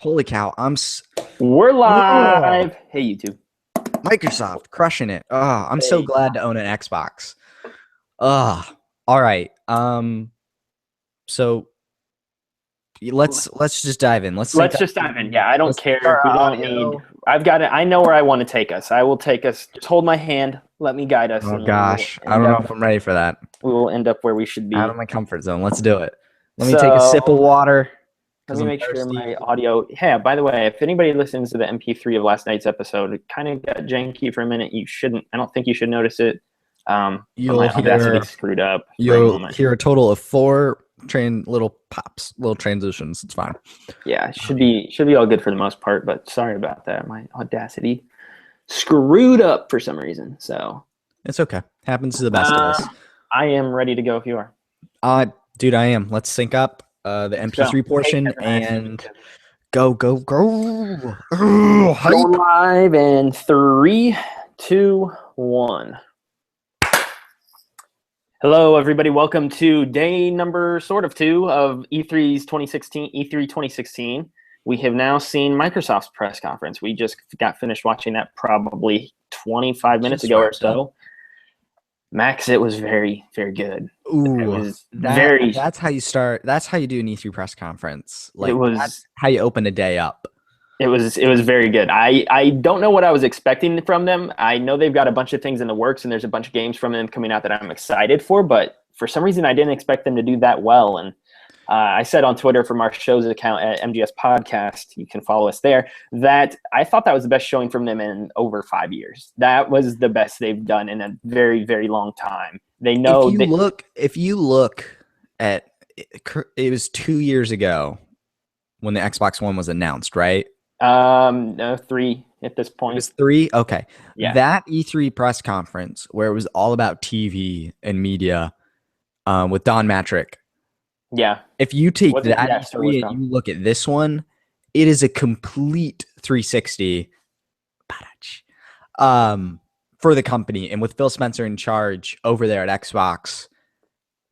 Holy cow! We're live. Hey, YouTube. Microsoft crushing it. I'm so glad to own an Xbox. All right. So let's just dive in. Let's just dive in. Yeah, I don't care. We don't need. I've got it. I know where I want to take us. I will take us. Just hold my hand. Let me guide us. Oh gosh, I don't know if I'm ready for that. We will end up where we should be. Out of my comfort zone. Let's do it. Let me take a sip of water. Let me make sure my audio. Hey, by the way, if anybody listens to the MP3 of last night's episode, it kind of got janky for a minute. You shouldn't. I don't think you should notice it. You'll my Audacity screwed up. You'll hear a total of 4 little pops, little transitions. It's fine. Yeah, it should be all good for the most part. But sorry about that. My Audacity screwed up for some reason. So it's okay. Happens to the best of us. I am ready to go if you are. Dude, I am. Let's sync up the MP3 portion and go. Go live in 3, 2, 1. Hello, everybody. Welcome to day number 2 of E3 2016. We have now seen Microsoft's press conference. We just got finished watching that probably 25 minutes ago or so. Max, it was very, very good. Ooh, that's how you start. That's how you do an E3 press conference. That's how you open a day up. It was very good. I don't know what I was expecting from them. I know they've got a bunch of things in the works, and there's a bunch of games from them coming out that I'm excited for. But for some reason, I didn't expect them to do that well. And I said on Twitter from our show's account at MGS Podcast, you can follow us there, that I thought that was the best showing from them in over 5 years. That was the best they've done in a very, very long time. They know. If you look at it was 2 years ago when the Xbox One was announced, right? No, 3 at this point. It was 3? Okay. Yeah. That E3 press conference where it was all about TV and media with Don Matrick. Yeah. If you take that E3 and you look at this one, it is a complete 360 for the company. And with Phil Spencer in charge over there at Xbox,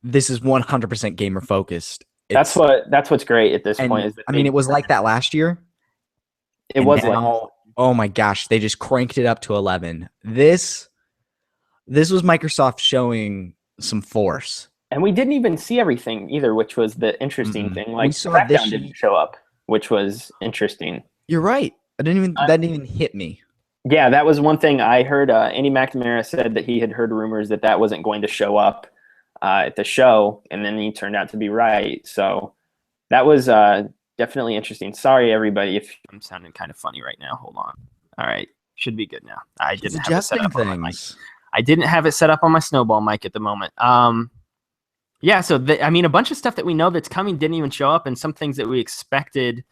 this is 100% gamer focused. That's what's great at this point. Is it was like that last year. It was oh my gosh, they just cranked it up to 11. This was Microsoft showing some force. And we didn't even see everything either, which was the interesting thing. Like Crackdown didn't show up, which was interesting. You're right. That didn't even hit me. Yeah, that was one thing I heard. Andy McNamara said that he had heard rumors that wasn't going to show up at the show, and then he turned out to be right. So that was definitely interesting. Sorry, everybody, if I'm sounding kind of funny right now. Hold on. All right, should be good now. I didn't have it set up on my mic. I didn't have it set up on my snowball mic at the moment. Yeah, so a bunch of stuff that we know that's coming didn't even show up, and some things that we expected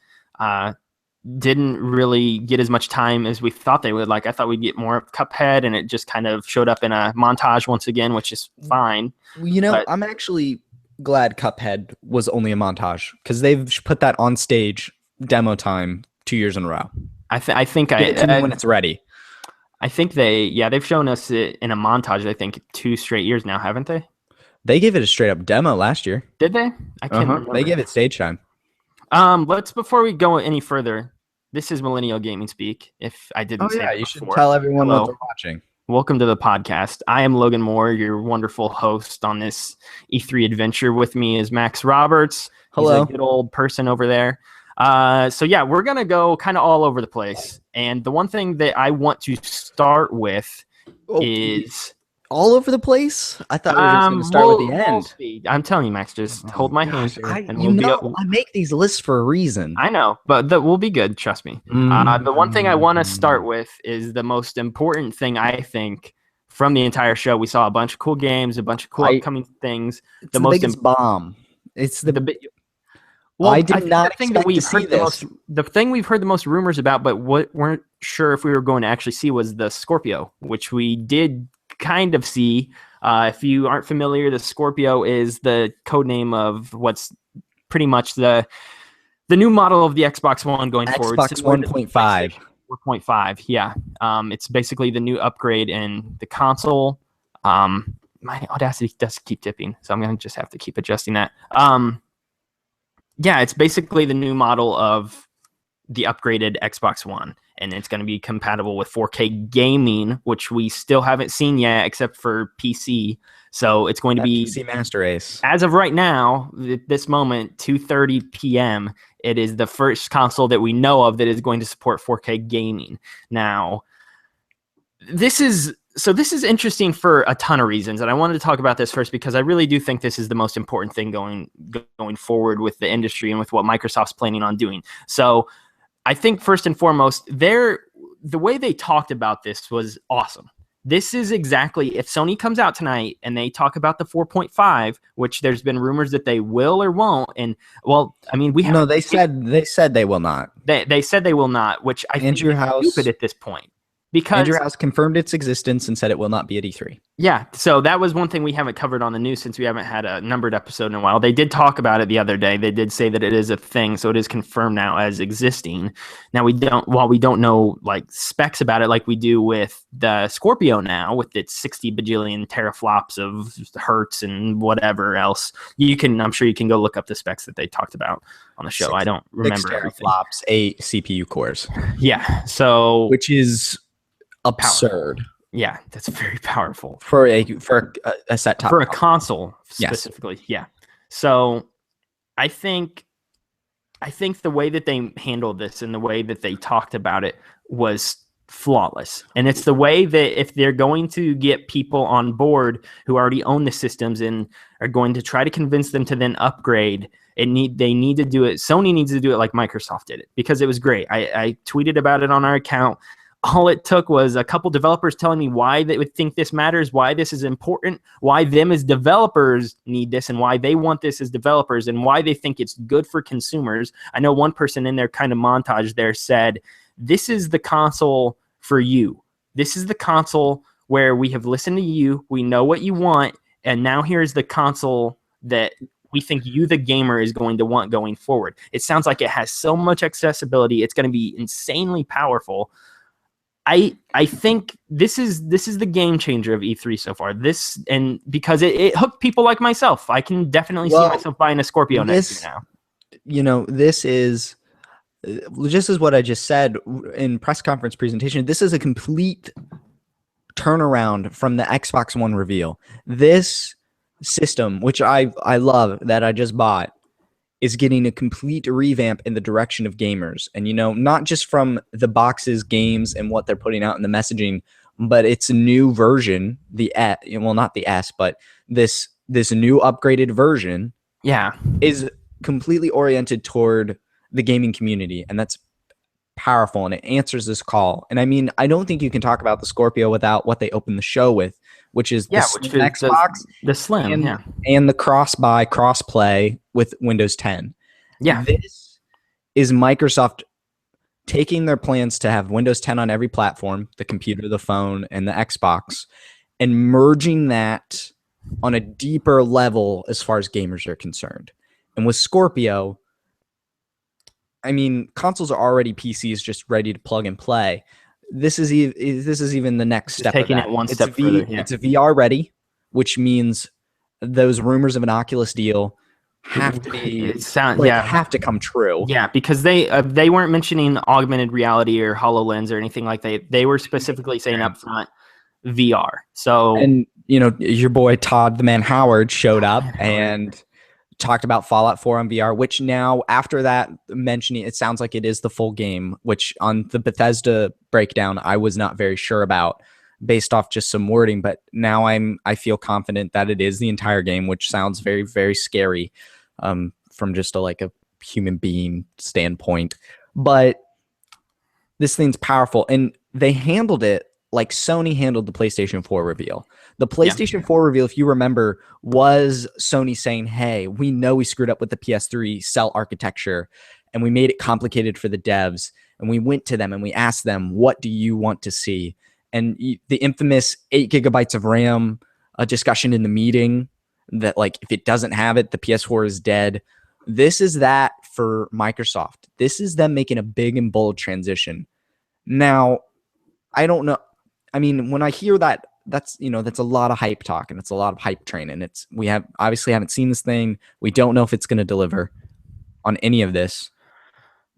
didn't really get as much time as we thought they would. Like, I thought we'd get more of Cuphead, and it just kind of showed up in a montage once again, which is fine. I'm actually glad Cuphead was only a montage because they've put that on stage demo time 2 years in a row. I think when it's ready. I think they've shown us it in a montage. I think 2 straight years now, haven't they? They gave it a straight up demo last year. Did they? I can't remember. They gave it stage time. Before we go any further, this is Millennial Gaming Speak. If I didn't say that you should tell everyone what they're watching. Welcome to the podcast. I am Logan Moore, your wonderful host on this E3 adventure. With me is Max Roberts. Hello. He's a good old person over there. We're going to go kind of all over the place. And the one thing that I want to start with is... All over the place? I thought we were just going to start with the end. I'm telling you, Max, just hold my hand. I make these lists for a reason. I know, but we'll be good. Trust me. The one thing I want to start with is the most important thing, I think, from the entire show. We saw a bunch of cool games, a bunch of cool upcoming things. It's the biggest bomb. It's the Well, I did not expect to see this. The thing we've heard the most rumors about, but what weren't sure if we were going to actually see, was the Scorpio, which we did kind of see. If you aren't familiar, the Scorpio is the code name of what's pretty much the new model of the Xbox One going forward. Xbox 1.5. 1.5, yeah. It's basically the new upgrade in the console. My Audacity does keep dipping, so I'm going to just have to keep adjusting that. Yeah, it's basically the new model of the upgraded Xbox One, and it's going to be compatible with 4K gaming, which we still haven't seen yet, except for PC. So it's going to be PC Master Race. as of right now, at this moment, 2:30 p.m. It is the first console that we know of that is going to support 4K gaming. Now, this is interesting for a ton of reasons, and I wanted to talk about this first because I really do think this is the most important thing going forward with the industry and with what Microsoft's planning on doing. So I think first and foremost, the way they talked about this was awesome. This is exactly, if Sony comes out tonight and they talk about the 4.5, which there's been rumors that they will or won't, and well, I mean, they said they will not. They said they will not, which I think is stupid at this point. Because Andrew House confirmed its existence and said it will not be at E3. Yeah, so that was one thing we haven't covered on the news since we haven't had a numbered episode in a while. They did talk about it the other day. They did say that it is a thing, so it is confirmed now as existing. Now we don't know like specs about it like we do with the Scorpio now, with its 60 bajillion teraflops of hertz and whatever else. I'm sure you can go look up the specs that they talked about on the show. I don't remember 6 teraflops, 8 CPU cores. Yeah, so which is absurd. Powerful. Yeah, that's very powerful for a set top for a console specifically. Yes. Yeah. So I think the way that they handled this and the way that they talked about it was flawless. And it's the way that if they're going to get people on board who already own the systems and are going to try to convince them to then upgrade, they need to do it. Sony needs to do it like Microsoft did it, because it was great. I tweeted about it on our account. All it took was a couple developers telling me why they would think this matters, why this is important, why them as developers need this, and why they want this as developers, and why they think it's good for consumers. I know one person in their kind of montage there said, this is the console for you. This is the console where we have listened to you, we know what you want, and now here's the console that we think you, the gamer, is going to want going forward. It sounds like it has so much accessibility. It's going to be insanely powerful. I think this is the game changer of E3 so far. And because it hooked people like myself. I can definitely see myself buying a Scorpio next year now. You know, this is just as what I just said in press conference presentation. This is a complete turnaround from the Xbox One reveal. This system, which I love, that I just bought, is getting a complete revamp in the direction of gamers. And, you know, not just from the boxes, games, and what they're putting out in the messaging, but it's a new version, not the S, but this new upgraded version is completely oriented toward the gaming community. And that's powerful, and it answers this call. And I mean, I don't think you can talk about the Scorpio without what they opened the show with, which is the Xbox, the Slim, and the cross-play with Windows 10. Yeah, this is Microsoft taking their plans to have Windows 10 on every platform, the computer, the phone, and the Xbox, and merging that on a deeper level as far as gamers are concerned. And with Scorpio, I mean, consoles are already PCs just ready to plug and play. This is even the next step. Taking it one step further. Yeah. It's a VR ready, which means those rumors of an Oculus deal have to come true. Yeah, because they weren't mentioning augmented reality or HoloLens or anything like that. They were specifically saying up front VR. So, and you know, your boy Todd the Man Howard showed up and talked about Fallout 4 on VR, which now, after that mentioning, it sounds like it is the full game, which on the Bethesda breakdown, I was not very sure about based off just some wording, but now I feel confident that it is the entire game, which sounds very, very scary from just a human being standpoint. But this thing's powerful, and they handled it like Sony handled the PlayStation 4 reveal. The PlayStation 4 reveal, if you remember, was Sony saying, hey, we know we screwed up with the PS3 cell architecture, and we made it complicated for the devs. And we went to them and we asked them, what do you want to see? And the infamous 8 gigabytes of RAM, a discussion in the meeting that, like, if it doesn't have it, the PS4 is dead. This is that for Microsoft. This is them making a big and bold transition. Now, I don't know. I mean, when I hear that, that's a lot of hype talk, and it's a lot of hype train, and we obviously haven't seen this thing. We don't know if it's going to deliver on any of this.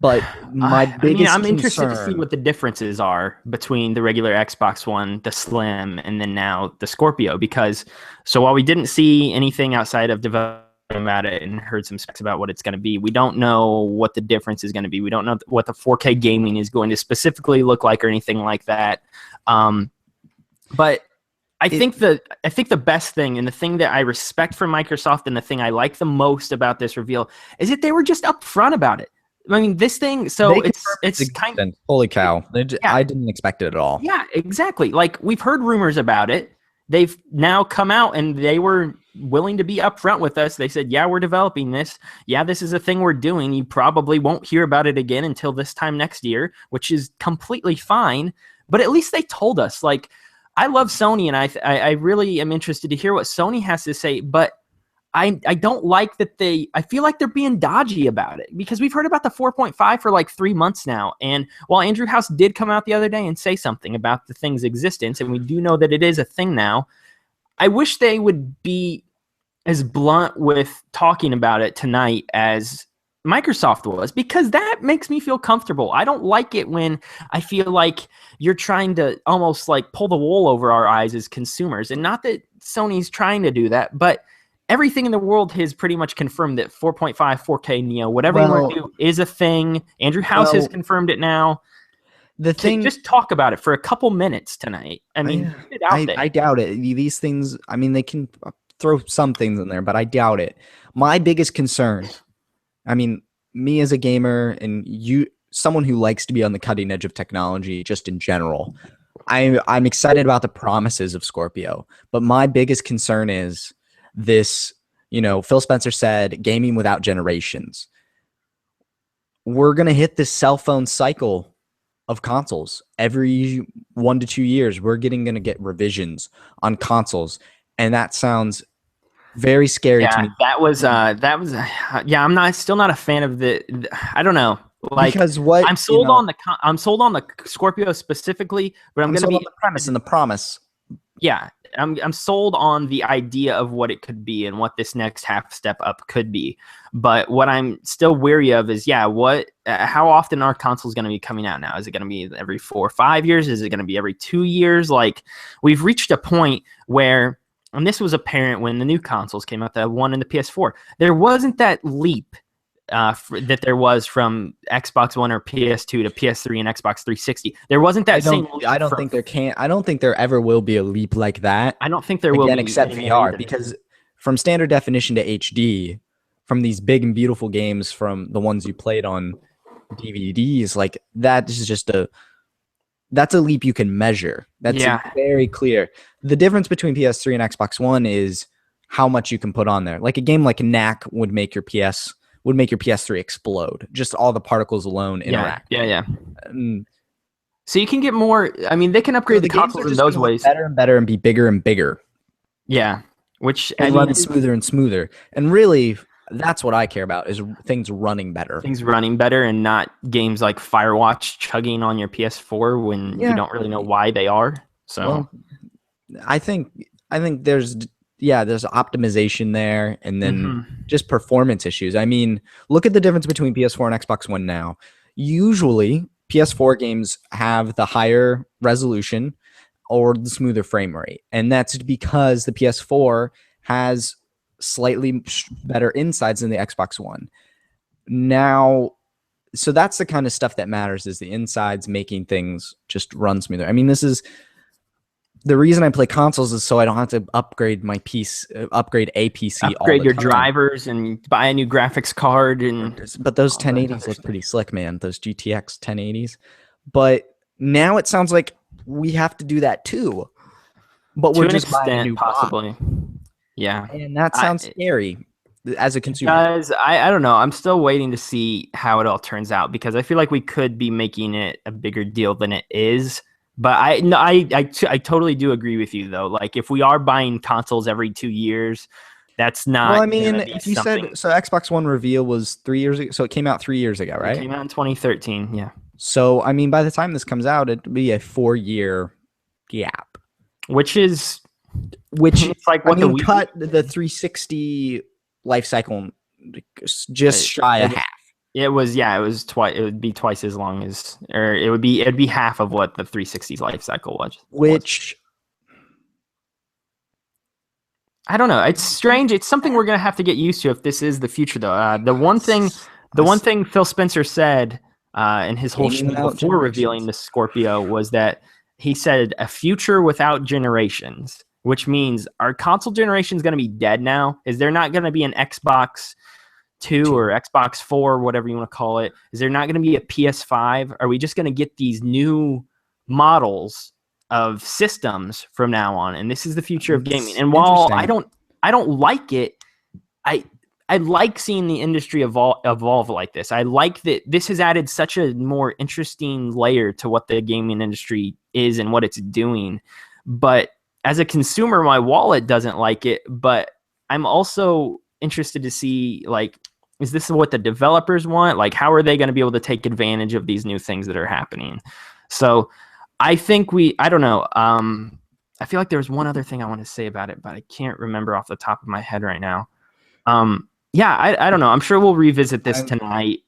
But my biggest I'm interested to see concern, what the differences are between the regular Xbox One, the Slim, and then now the Scorpio. Because so while we didn't see anything outside of developing about it and heard some specs about what it's going to be, we don't know what the difference is going to be. We don't know what the 4K gaming is going to specifically look like or anything like that. But I think the best thing and the thing that I respect from Microsoft and the thing I like the most about this reveal is that they were just upfront about it. I mean, this thing, so it's kind of, holy cow. yeah. I didn't expect it at all. Yeah, exactly. Like, we've heard rumors about it. They've now come out and they were willing to be upfront with us. They said, yeah, we're developing this. Yeah, this is a thing we're doing. You probably won't hear about it again until this time next year, which is completely fine. But at least they told us. Like, I love Sony, and I really am interested to hear what Sony has to say, but I don't like that I feel like they're being dodgy about it, because we've heard about the 4.5 for like 3 months now. And while Andrew House did come out the other day and say something about the thing's existence, and we do know that it is a thing now, I wish they would be as blunt with talking about it tonight as Microsoft was, because that makes me feel comfortable. I don't like it when I feel like you're trying to almost like pull the wool over our eyes as consumers. And not that Sony's trying to do that, but everything in the world has pretty much confirmed that 4.5, 4K Neo, whatever you want to do, is a thing. Andrew House has confirmed it now. The thing, just talk about it for a couple minutes tonight. I mean, get it out there. I doubt it. These things, I mean, they can throw some things in there, but I doubt it. My biggest concern, I mean, me as a gamer and you, someone who likes to be on the cutting edge of technology just in general, I'm excited about the promises of Scorpio, but my biggest concern is this, Phil Spencer said, gaming without generations. We're going to hit this cell phone cycle of consoles every 1 to 2 years. We're going to get revisions on consoles. And that sounds very scary to me. I'm still not a fan of I don't know. Like, because what I'm sold on the Scorpio specifically, but I'm going to be on the premise and the promise. Yeah. I'm sold on the idea of what it could be and what this next half step up could be. But what I'm still wary of is, how often are consoles going to be coming out now? Is it going to be every 4 or 5 years? Is it going to be every 2 years? Like, we've reached a point where, and this was apparent when the new consoles came out, the one and the PS4, there wasn't that leap that there was from Xbox One or PS2 to PS3 and Xbox 360. There wasn't that same leap. I don't think there ever will be a leap like that. I don't think there will be, except VR, because from standard definition to HD, from these big and beautiful games, from the ones you played on DVDs, like that is just that's a leap you can measure. That's very clear. The difference between PS3 and Xbox One is how much you can put on there. Like a game like Knack would make your PS3 explode. Just all the particles alone interact. Yeah. So you can get more. I mean, they can upgrade the consoles in those ways. Better and better, and be bigger and bigger. Yeah, which run smoother and smoother. And really, that's what I care about, is things running better. Things running better, and not games like Firewatch chugging on your PS4 when you don't really know why they are. So, I think there's optimization there, and then just performance issues. I mean, look at the difference between PS4 and Xbox One now. Usually, PS4 games have the higher resolution or the smoother frame rate, and that's because the PS4 has slightly better insides than the Xbox One. Now, so that's the kind of stuff that matters, is the insides making things just run smoother. I mean, this is the reason I play consoles, is so I don't have to upgrade my PC, upgrade a PC. Upgrade your drivers and buy a new graphics card. But those 1080s look pretty slick, man. Those GTX 1080s. But now it sounds like we have to do that too. But we're just buying a new possibly. Box. Yeah, and that sounds scary as a consumer. Guys, I don't know. I'm still waiting to see how it all turns out, because I feel like we could be making it a bigger deal than it is. But I totally do agree with you, though. Like, if we are buying consoles every 2 years, that's not. Well, I mean, if you said so, Xbox One reveal was 3 years ago, so it came out 3 years ago, right? It came out in 2013, yeah. So, I mean, by the time this comes out, it'll be a 4-year gap, which it's like what cut the 360 life cycle just shy of half. It was twice. It would be twice as long as, or it'd be half of what the 360's life cycle was. Which I don't know. It's strange. It's something we're gonna have to get used to if this is the future, though. The one thing Phil Spencer said in his whole spiel before revealing the Scorpio was that he said a future without generations, which means our console generation is going to be dead now. Is there not going to be an Xbox 2 or Xbox 4, whatever you want to call it? Is there not going to be a PS5? Are we just going to get these new models of systems from now on? And this is the future of gaming. And while I don't like it, I like seeing the industry evolve like this. I like that this has added such a more interesting layer to what the gaming industry is and what it's doing. But as a consumer, my wallet doesn't like it, but I'm also interested to see, like, is this what the developers want? Like, how are they going to be able to take advantage of these new things that are happening? So I think I don't know. I feel like there was one other thing I want to say about it, but I can't remember off the top of my head right now. Yeah, I don't know. I'm sure we'll revisit this tonight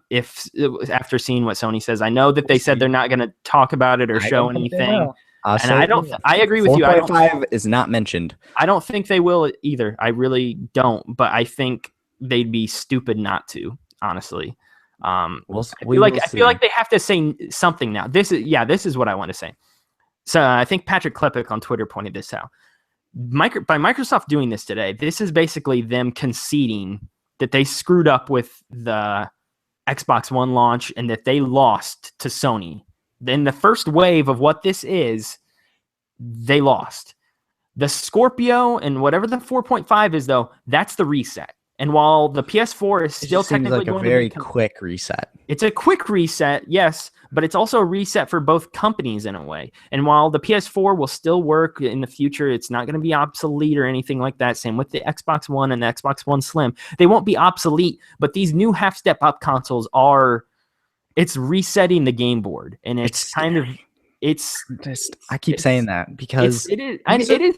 if after seeing what Sony says. I know that they said they're not going to talk about it or show anything. And I agree with you. 4.5 is not mentioned. I don't think they will either. I really don't. But I think they'd be stupid not to, honestly. I feel like they have to say something now. This is what I want to say. So I think Patrick Klepek on Twitter pointed this out. By Microsoft doing this today, this is basically them conceding that they screwed up with the Xbox One launch and that they lost to Sony. Then the first wave of what this is, they lost. The Scorpio and whatever the 4.5 is, though, that's the reset. And while the PS4 is still technically like a very quick reset. It's a quick reset, yes, but it's also a reset for both companies in a way. And while the PS4 will still work in the future, it's not going to be obsolete or anything like that. Same with the Xbox One and the Xbox One Slim. They won't be obsolete, but these new half step up consoles it's resetting the game board. And it's kind of I keep saying that because it is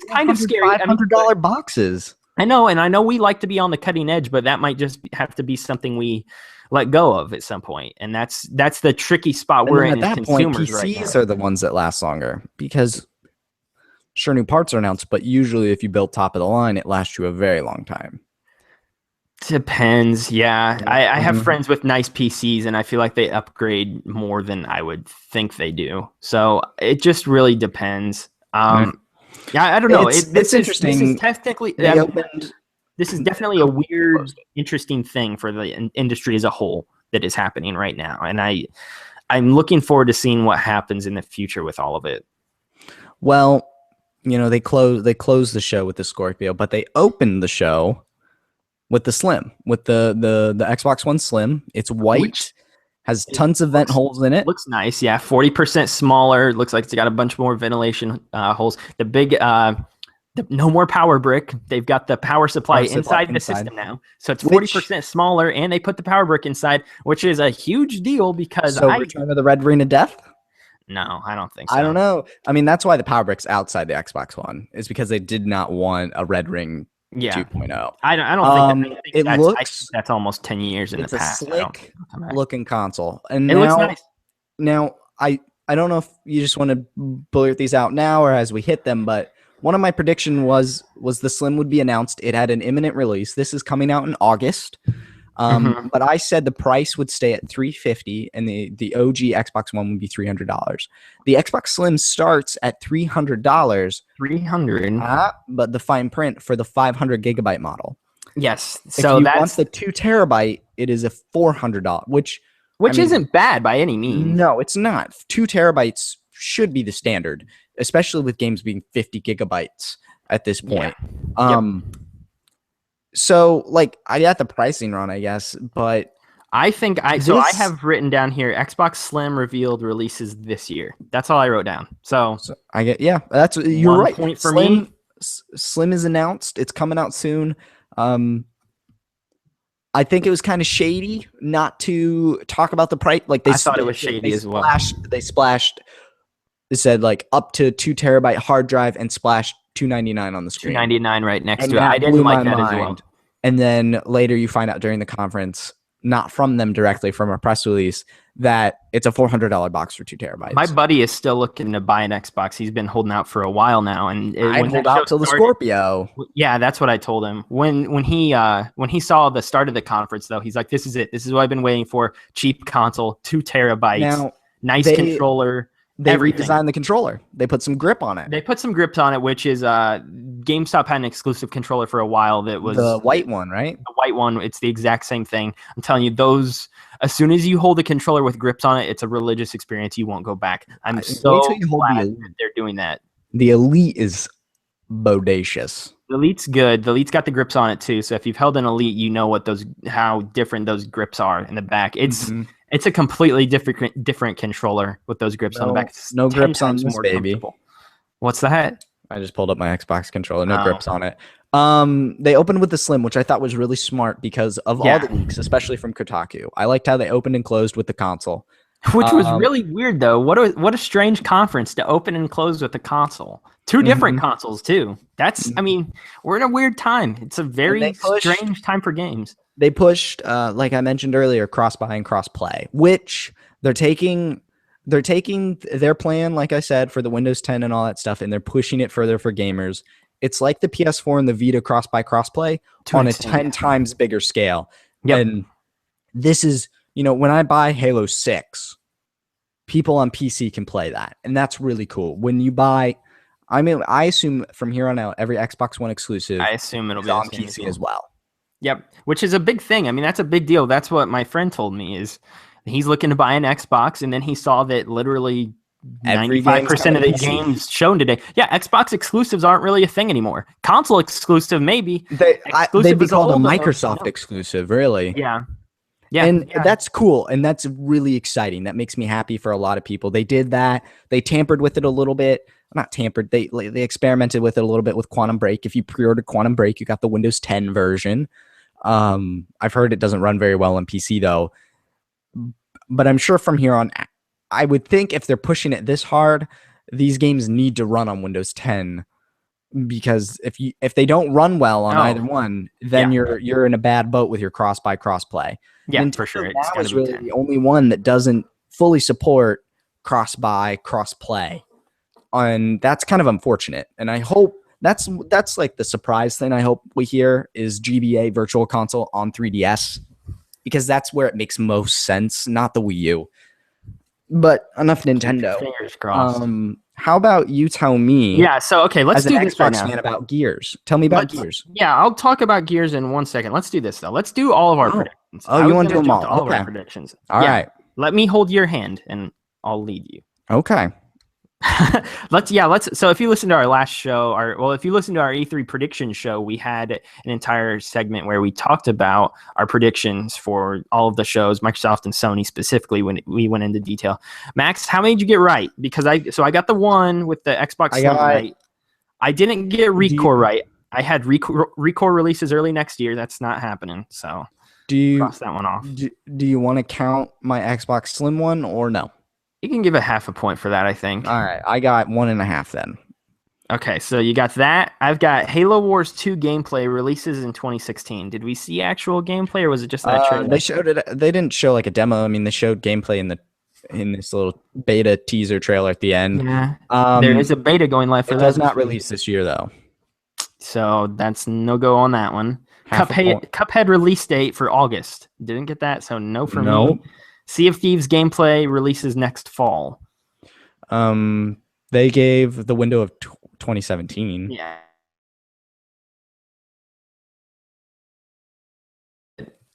kind of scary. $500 boxes. I know, and I know we like to be on the cutting edge, but that might just have to be something we let go of at some point. And that's the tricky spot we're in as consumers right now. PCs are the ones that last longer because sure, new parts are announced, but usually if you build top of the line, it lasts you a very long time. Depends. Yeah. I have friends with nice PCs and I feel like they upgrade more than I would think they do. So it just really depends. Yeah, I don't know. It's interesting. This is technically, this is definitely a weird, interesting thing for the industry as a whole that is happening right now, and I'm looking forward to seeing what happens in the future with all of it. Well, they closed the show with the Scorpio, but they opened the show with the Slim, with the Xbox One Slim. It's white. Has tons of vent holes in it. Looks nice, yeah. 40% smaller. Looks like it's got a bunch more ventilation holes. The big, no more power brick. They've got the power supply inside the system now, so it's 40% smaller, and they put the power brick inside, which is a huge deal because Return of the Red Ring of Death. No, I don't think so. I don't know. I mean, that's why the power brick's outside the Xbox One is because they did not want a Red Ring. 2.0. I don't think that. I think that's almost 10 years in the past. It's a slick looking console, and it looks nice. Now, I don't know if you just want to blurt these out now or as we hit them, but one of my prediction was the Slim would be announced. It had an imminent release. This is coming out in August. But I said the price would stay at $350 and the OG Xbox One would be $300. The Xbox Slim starts at $300. $300. But the fine print for the 500 gigabyte model. Yes. So if you want the 2 terabyte, it is a $400, which isn't bad by any means. No, it's not. 2 terabytes should be the standard, especially with games being 50 gigabytes at this point. Yeah. So, I got the pricing wrong, I guess, but I think I have written down here Xbox Slim revealed releases this year. That's all I wrote down. So I get that's you're right. Point for me. Slim is announced. It's coming out soon. I think it was kind of shady not to talk about the price. I thought it was shady as well. They splashed. It said up to 2 terabyte hard drive and splashed $299 on the screen. $299 right next to it. I didn't like that as well. And then later you find out during the conference not from them directly, from a press release, that it's a $400 box for 2 terabytes. My buddy is still looking to buy an Xbox. He's been holding out for a while now, and I'd hold out till the Scorpio. Yeah, that's what I told him. When he saw the start of the conference, though, he's like, "This is it. This is what I've been waiting for. Cheap console, 2 terabytes, Now, nice controller." They everything. redesigned the controller. They put some grip on it. They put some grips on it, which is GameStop had an exclusive controller for a while that was the white one, right? The white one. It's the exact same thing. I'm telling you, those, as soon as you hold a controller with grips on it, it's a religious experience. You won't go back. I'm so glad that they're doing that. The Elite is bodacious. The Elite's good. The Elite's got the grips on it too. So if you've held an Elite, you know how different those grips are in the back. It's a completely different controller with those grips on the back. It's no grips on this baby. What's that? I just pulled up my Xbox controller. No grips on it. They opened with the Slim, which I thought was really smart because of all the leaks, especially from Kotaku. I liked how they opened and closed with the console. Which was really weird, though. What a strange conference to open and close with the console. 2 different consoles, too. That's, I mean, we're in a weird time. It's a very strange time for games. They pushed, like I mentioned earlier, cross-buy and cross-play, which they're taking their plan, like I said, for the Windows 10 and all that stuff, and they're pushing it further for gamers. It's like the PS4 and the Vita cross-buy cross-play on a 10 times bigger scale. Yep. And this is, when I buy Halo 6, people on PC can play that, and that's really cool. When you buy, I assume from here on out, every Xbox One exclusive, I assume it'll be on PC as well. Yep, which is a big thing. I mean, that's a big deal. That's what my friend told me, is he's looking to buy an Xbox, and then he saw that literally 95% of the games shown today. Yeah, Xbox exclusives aren't really a thing anymore. Console exclusive, maybe. They'd be called a Microsoft exclusive, really. Yeah. That's cool, and that's really exciting. That makes me happy for a lot of people. They did that. They tampered with it a little bit. Not tampered. They experimented with it a little bit with Quantum Break. If you pre-ordered Quantum Break, you got the Windows 10 version. I've heard it doesn't run very well on PC, though. But I'm sure from here on, I would think if they're pushing it this hard, these games need to run on Windows 10, because if they don't run well on either one, then you're in a bad boat with your cross-buy cross-play. Yeah, for sure. It's now is really the only one that doesn't fully support cross-buy cross-play, and that's kind of unfortunate. And I hope that's like the surprise thing I hope we hear is GBA Virtual Console on 3DS, because that's where it makes most sense, not the Wii U. But enough Nintendo. Fingers crossed. How about you tell me? Yeah, so okay, let's do this right now. Man about Gears. Tell me about Gears. Yeah, I'll talk about Gears in 1 second. Let's do this though. Let's do all of our predictions. Oh, you want to do them all? All of our predictions. All right. Let me hold your hand and I'll lead you. Okay. Let's so if you listen to our last show, if you listen to our E3 prediction show, we had an entire segment where we talked about our predictions for all of the shows, Microsoft and Sony specifically, when we went into detail. Max, how many did you get right? Because I got the one with the Xbox Slim right. I didn't get ReCore right. I had ReCore releases early next year. That's not happening. So cross that one off. Do you want to count my Xbox Slim one or no? You can give a half a point for that, I think. All right. I got 1.5 then. Okay, so you got that. I've got Halo Wars 2 gameplay releases in 2016. Did we see actual gameplay, or was it just that trailer? They showed it. They didn't show like a demo. I mean, they showed gameplay in this little beta teaser trailer at the end. Yeah. There is a beta going live for that. It does not release this year, though. So that's no go on that one. Cuphead release date for August. Didn't get that, so no for me. Sea of Thieves gameplay releases next fall. They gave the window of 2017. Yeah.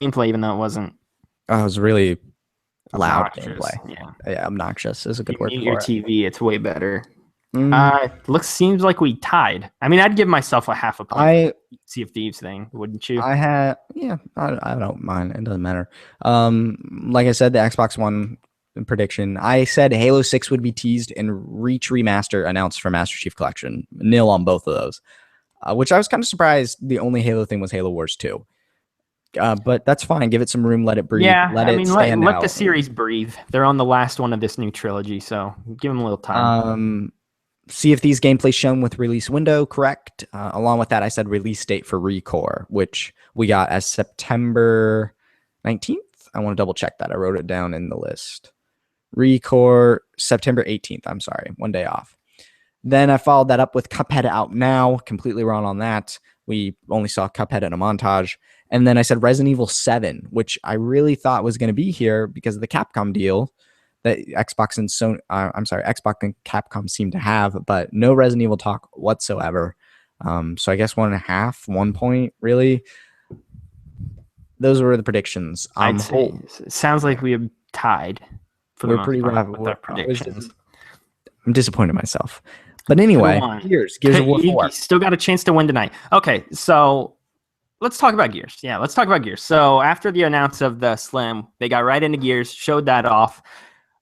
Gameplay, even though it wasn't. Oh, it was really loud obnoxious. gameplay. Yeah, obnoxious is a good word for your it. TV, it's way better. Seems like we tied. I mean, I'd give myself a half a point. Sea of Thieves thing, wouldn't you? I don't mind. It doesn't matter. Like I said, the Xbox One prediction. I said Halo 6 would be teased and Reach Remaster announced for Master Chief Collection. Nil on both of those, which I was kind of surprised. The only Halo thing was Halo Wars 2. But that's fine. Give it some room. Let it breathe. Yeah, let the series breathe. They're on the last one of this new trilogy, so give them a little time. See if these gameplay shown with release window, correct? Along with that, I said release date for ReCore, which we got as September 19th. I want to double check that. I wrote it down in the list. Recore September 18th. I'm sorry, one day off. Then I followed that up with Cuphead out now. Completely wrong on that. We only saw Cuphead in a montage. And then I said Resident Evil 7, which I really thought was going to be here because of the Capcom deal that Xbox and Xbox and Capcom seem to have, but no Resident Evil talk whatsoever. So I guess 1.5, 1 point, really. Those were the predictions. I'd say it sounds like we have tied for the most part with our predictions. I'm disappointed in myself. But anyway, Gears of War 4. You still got a chance to win tonight. Okay, so let's talk about Gears. Yeah, let's talk about Gears. So after the announce of the Slim, they got right into Gears, showed that off.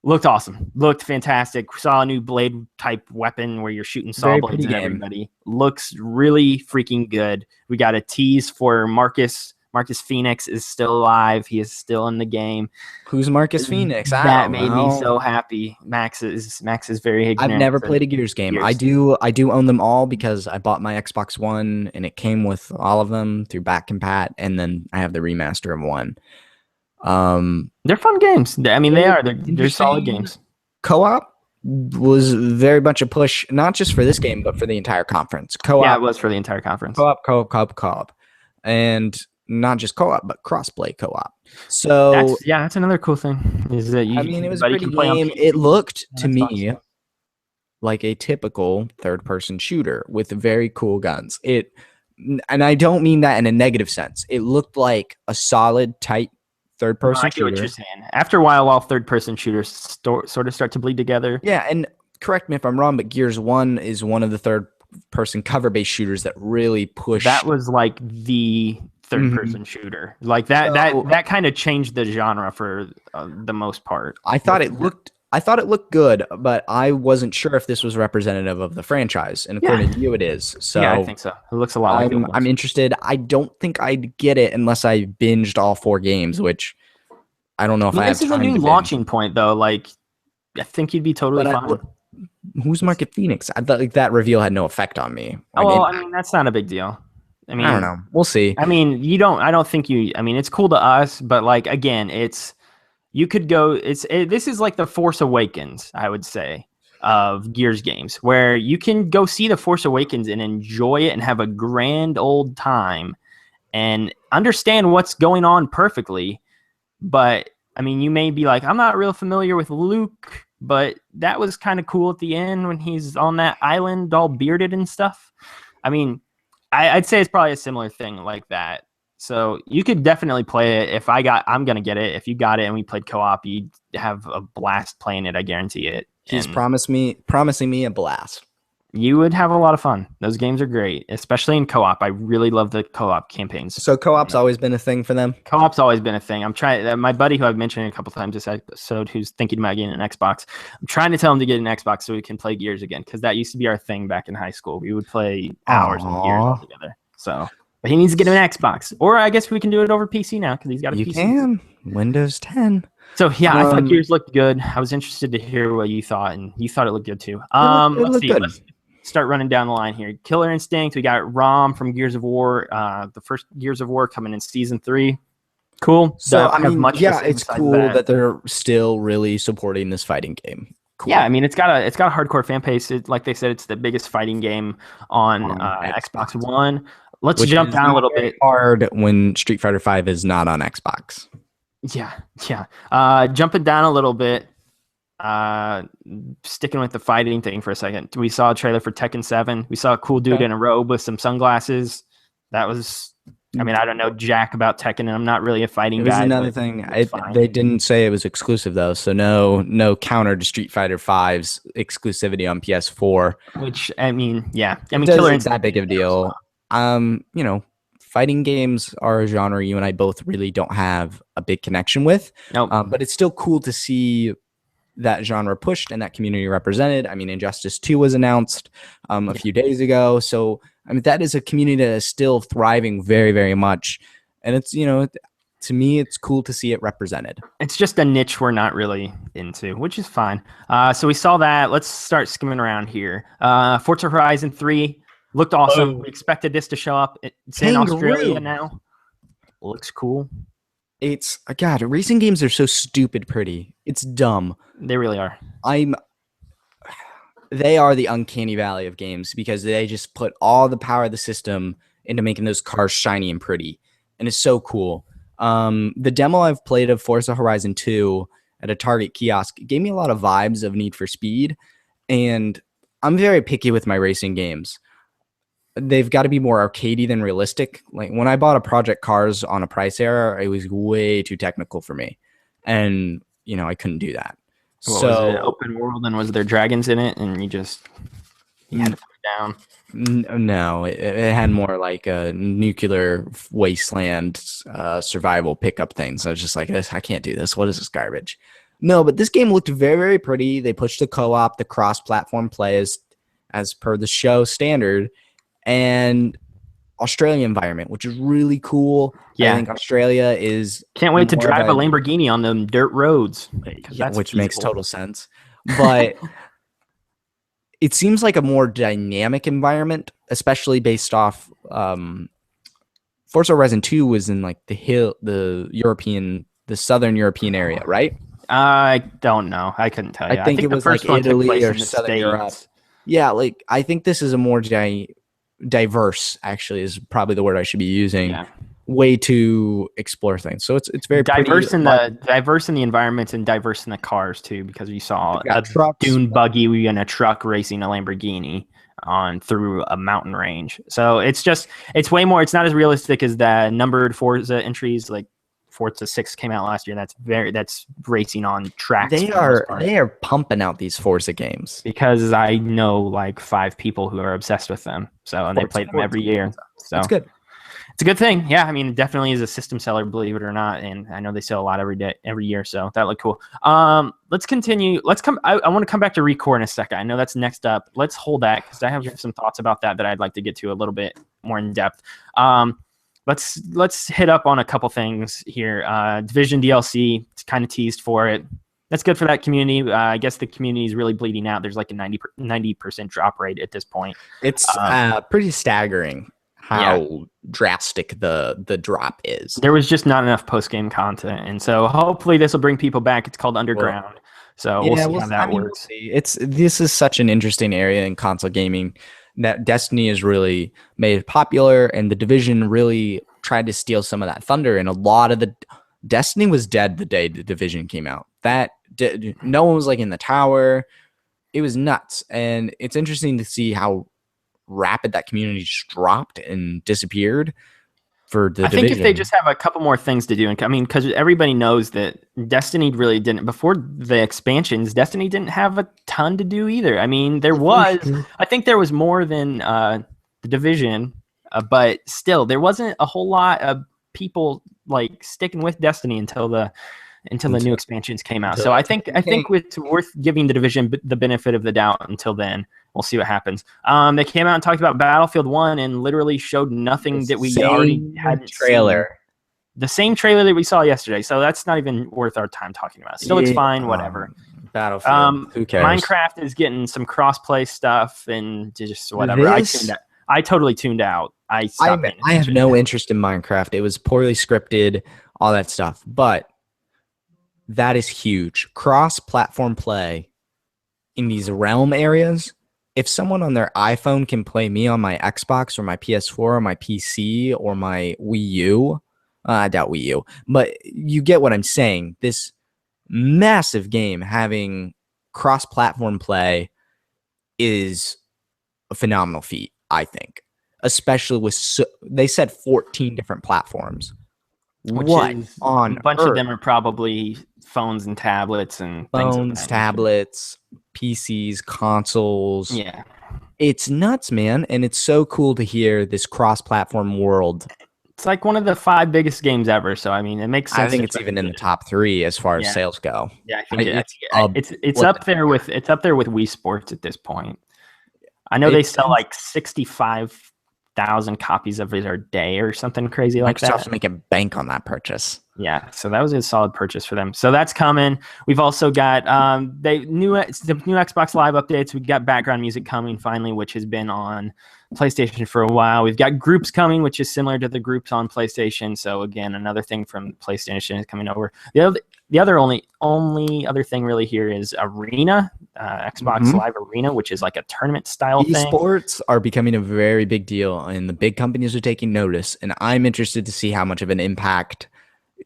Looked awesome. Looked fantastic. Saw a new blade type weapon where you're shooting saw blades at everybody. Looks really freaking good. We got a tease for Marcus. Marcus Phoenix is still alive. He is still in the game. Who's Marcus Phoenix? That made me so happy. Max is very ignorant. I've never played a Gears game. I do own them all because I bought my Xbox One and it came with all of them through Back Compat, and then I have the remaster of one. They're fun games. I mean, they're solid games. Co-op was very much a push, not just for this game, but for the entire conference. Co-op, yeah, it was for the entire conference. Co-op, and not just co-op, but cross-play co-op. So that's another cool thing. Is that it was a pretty game. It looked to me like a typical third-person shooter with very cool guns. And I don't mean that in a negative sense. It looked like a solid, tight third-person shooter. I get what you're saying. After a while, all third-person shooters sort of start to bleed together. Yeah, and correct me if I'm wrong, but Gears 1 is one of the third-person cover-based shooters that really pushed. That was like the third-person shooter. Like that kind of changed the genre for the most part. I thought it looked good, but I wasn't sure if this was representative of the franchise. And according to you, it is. So yeah, I think so. It looks a lot like it was. I'm interested. I don't think I'd get it unless I binged all 4 games, which I don't know if I have time to binge. This is a new launching point, though. Like, I think you'd be totally fine. Who's Marcus Phoenix? I thought that reveal had no effect on me. I mean, that's not a big deal. I don't know. We'll see. I mean, it's cool to us, but like, again, you could go, this is like the Force Awakens, I would say, of Gears games, where you can go see the Force Awakens and enjoy it and have a grand old time and understand what's going on perfectly. But I mean, you may be like, I'm not real familiar with Luke, but that was kind of cool at the end when he's on that island all bearded and stuff. I mean, I'd say it's probably a similar thing like that. So you could definitely play it. I'm going to get it. If you got it and we played co-op, you'd have a blast playing it. I guarantee it. He's promising me a blast. You would have a lot of fun. Those games are great, especially in co-op. I really love the co-op campaigns. So co-op's always been a thing for them? Co-op's always been a thing. I'm trying. My buddy who I've mentioned a couple times this episode, who's thinking about getting an Xbox, I'm trying to tell him to get an Xbox so we can play Gears again, because that used to be our thing back in high school. We would play hours of Gears all together. So, but he needs to get an Xbox, or I guess we can do it over PC now because he's got a PC. You can. Windows 10. So yeah, I thought Gears looked good. I was interested to hear what you thought, and you thought it looked good too. Let's see. Let's start running down the line here. Killer Instinct. We got Rom from Gears of War. The first Gears of War coming in season 3. Cool. So I mean, it's cool that they're still really supporting this fighting game. Cool. Yeah, I mean, it's got a hardcore fan base. Like they said, it's the biggest fighting game on Xbox One. Let's jump down a little bit. Hard when Street Fighter V is not on Xbox. Yeah. Jumping down a little bit. Sticking with the fighting thing for a second. We saw a trailer for Tekken 7. We saw a cool dude in a robe with some sunglasses. That was, I mean, I don't know jack about Tekken, and I'm not really a fighting guy. It was another thing. They didn't say it was exclusive though, so no counter to Street Fighter V's exclusivity on PS4. Which I mean, yeah, I mean, Killer Instinct that big of a deal. Fighting games are a genre you and I both really don't have a big connection with. Nope. But it's still cool to see that genre pushed and that community represented. I mean, Injustice 2 was announced a few days ago. So, I mean, that is a community that is still thriving very, very much. And it's, to me, it's cool to see it represented. It's just a niche we're not really into, which is fine. So we saw that. Let's start skimming around here. Forza Horizon 3 looked awesome. We expected this to show up. It's in Australia now. Looks cool. It's God, racing games are so stupid pretty. It's dumb. They really are. I'm they are the uncanny valley of games because they just put all the power of the system into making those cars shiny and pretty. And it's so cool. The demo I've played of Forza Horizon 2 at a Target kiosk gave me a lot of vibes of Need for Speed. And I'm very picky with my racing games. They've got to be more arcadey than realistic. Like when I bought a Project Cars on a price error, it was way too technical for me. And, I couldn't do that. What, So was it open world and was there dragons in it and you had to put it down? No, it had more like a nuclear wasteland survival pickup thing. So I was just like, I can't do this. What is this garbage? No, but this game looked very, very pretty. They pushed the co-op, the cross-platform play as per the show standard, and Australian environment, which is really cool. Yeah. I think Australia is Can't wait to more drive a of Lamborghini on them dirt roads. yeah, which makes total sense. But it seems like a more dynamic environment, especially based off Forza Horizon 2 was in like the southern European area, right? I don't know. I couldn't tell you. I think it the was first like one took Italy place or in the Southern States. Europe. Yeah, like I think this is a more diverse, actually, is probably the word I should be using. Yeah. Way to explore things. So it's very diverse pretty, diverse in the environments and diverse in the cars too, because you saw a trucks, dune buggy and a truck racing a Lamborghini on through a mountain range. So it's way more. It's not as realistic as the numbered Forza entries. Like Forza 6 came out last year. That's racing on tracks. They are pumping out these Forza games because I know like 5 people who are obsessed with them. So and they play them every year. So that's good. It's a good thing. Yeah, I mean, it definitely is a system seller, believe it or not. And I know they sell a lot every year, so that looked cool. Let's continue. I want to come back to Recore in a second. I know that's next up. Let's hold that because I have some thoughts about that I'd like to get to a little bit more in depth. Let's hit up on a couple things here. Division DLC, it's kind of teased for it. That's good for that community. I guess the community is really bleeding out. There's like a 90% drop rate at this point. It's pretty staggering how drastic the drop is. There was just not enough post-game content, and so hopefully this will bring people back. It's called Underground, so we'll see how that works. This is such an interesting area in console gaming that Destiny has really made it popular, and the Division really tried to steal some of that thunder, and a lot of the Destiny was dead the day the Division came out. No one was like in the tower. It was nuts, and it's interesting to see how rapid that community just dropped and disappeared for the Division. I think if they just have a couple more things to do, and I mean, because everybody knows that Destiny really didn't, before the expansions, Destiny didn't have a ton to do either. I mean, I think there was more than the Division, but still, there wasn't a whole lot of people like sticking with Destiny until the new expansions came out. So I think it's worth giving the Division the benefit of the doubt until then. We'll see what happens. They came out and talked about Battlefield 1 and literally showed nothing that we already hadn't trailer. Seen. The same trailer that we saw yesterday. So that's not even worth our time talking about. Still looks fine, whatever. Battlefield, who cares? Minecraft is getting some crossplay stuff and just whatever. I totally tuned out. I have no interest in Minecraft. It was poorly scripted, all that stuff. But that is huge. Cross-platform play in these realm areas. If someone on their iPhone can play me on my Xbox or my PS4 or my PC or my Wii U, I doubt Wii U, but you get what I'm saying. This massive game having cross-platform play is a phenomenal feat, I think. Especially with, they said 14 different platforms. What on a bunch earth? Of them are probably phones and tablets and phones, tablets, PCs, consoles. Yeah. It's nuts, man. And it's so cool to hear this cross-platform world. It's like one of the 5 biggest games ever. So, I mean, it makes sense. I think it's even in the top 3 as far as sales go. Yeah, I think it's up there with Wii Sports at this point. I know they sell like 65,000 copies of it a day or something crazy like that. Microsoft's making bank on that purchase. Yeah, so that was a solid purchase for them. So that's coming. We've also got the new Xbox Live updates. We got background music coming finally, which has been on PlayStation for a while. We've got groups coming, which is similar to the groups on PlayStation. So again, another thing from PlayStation is coming over. The other only other thing really here is Arena, Xbox Live Arena, which is like a tournament style thing. Esports are becoming a very big deal, and the big companies are taking notice. And I'm interested to see how much of an impact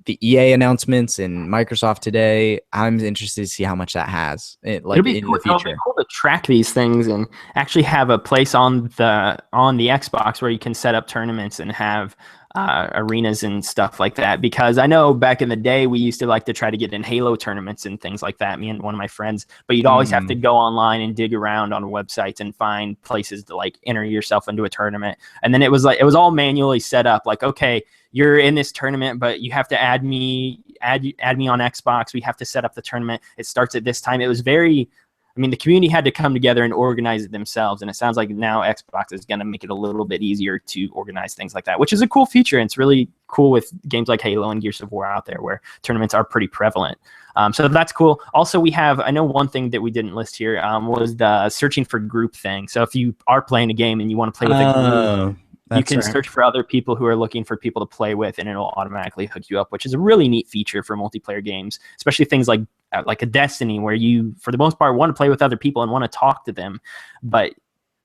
the EA announcements and Microsoft today. I'm interested to see how much that has, It'll be cool to track these things and actually have a place on the Xbox where you can set up tournaments and have arenas and stuff like that. Because I know back in the day we used to like to try to get in Halo tournaments and things like that, me and one of my friends, but you'd always have to go online and dig around on websites and find places to like enter yourself into a tournament. And then it was all manually set up, like, okay, you're in this tournament, but you have to add me on Xbox. We have to set up the tournament. It starts at this time. It was very, the community had to come together and organize it themselves. And it sounds like now Xbox is going to make it a little bit easier to organize things like that, which is a cool feature. And it's really cool with games like Halo and Gears of War out there where tournaments are pretty prevalent. So that's cool. Also, I know one thing that we didn't list here was the searching for group thing. So if you are playing a game and you want to play with a group, you can search for other people who are looking for people to play with, and it'll automatically hook you up, which is a really neat feature for multiplayer games, especially things like a Destiny, where you, for the most part, want to play with other people and want to talk to them, but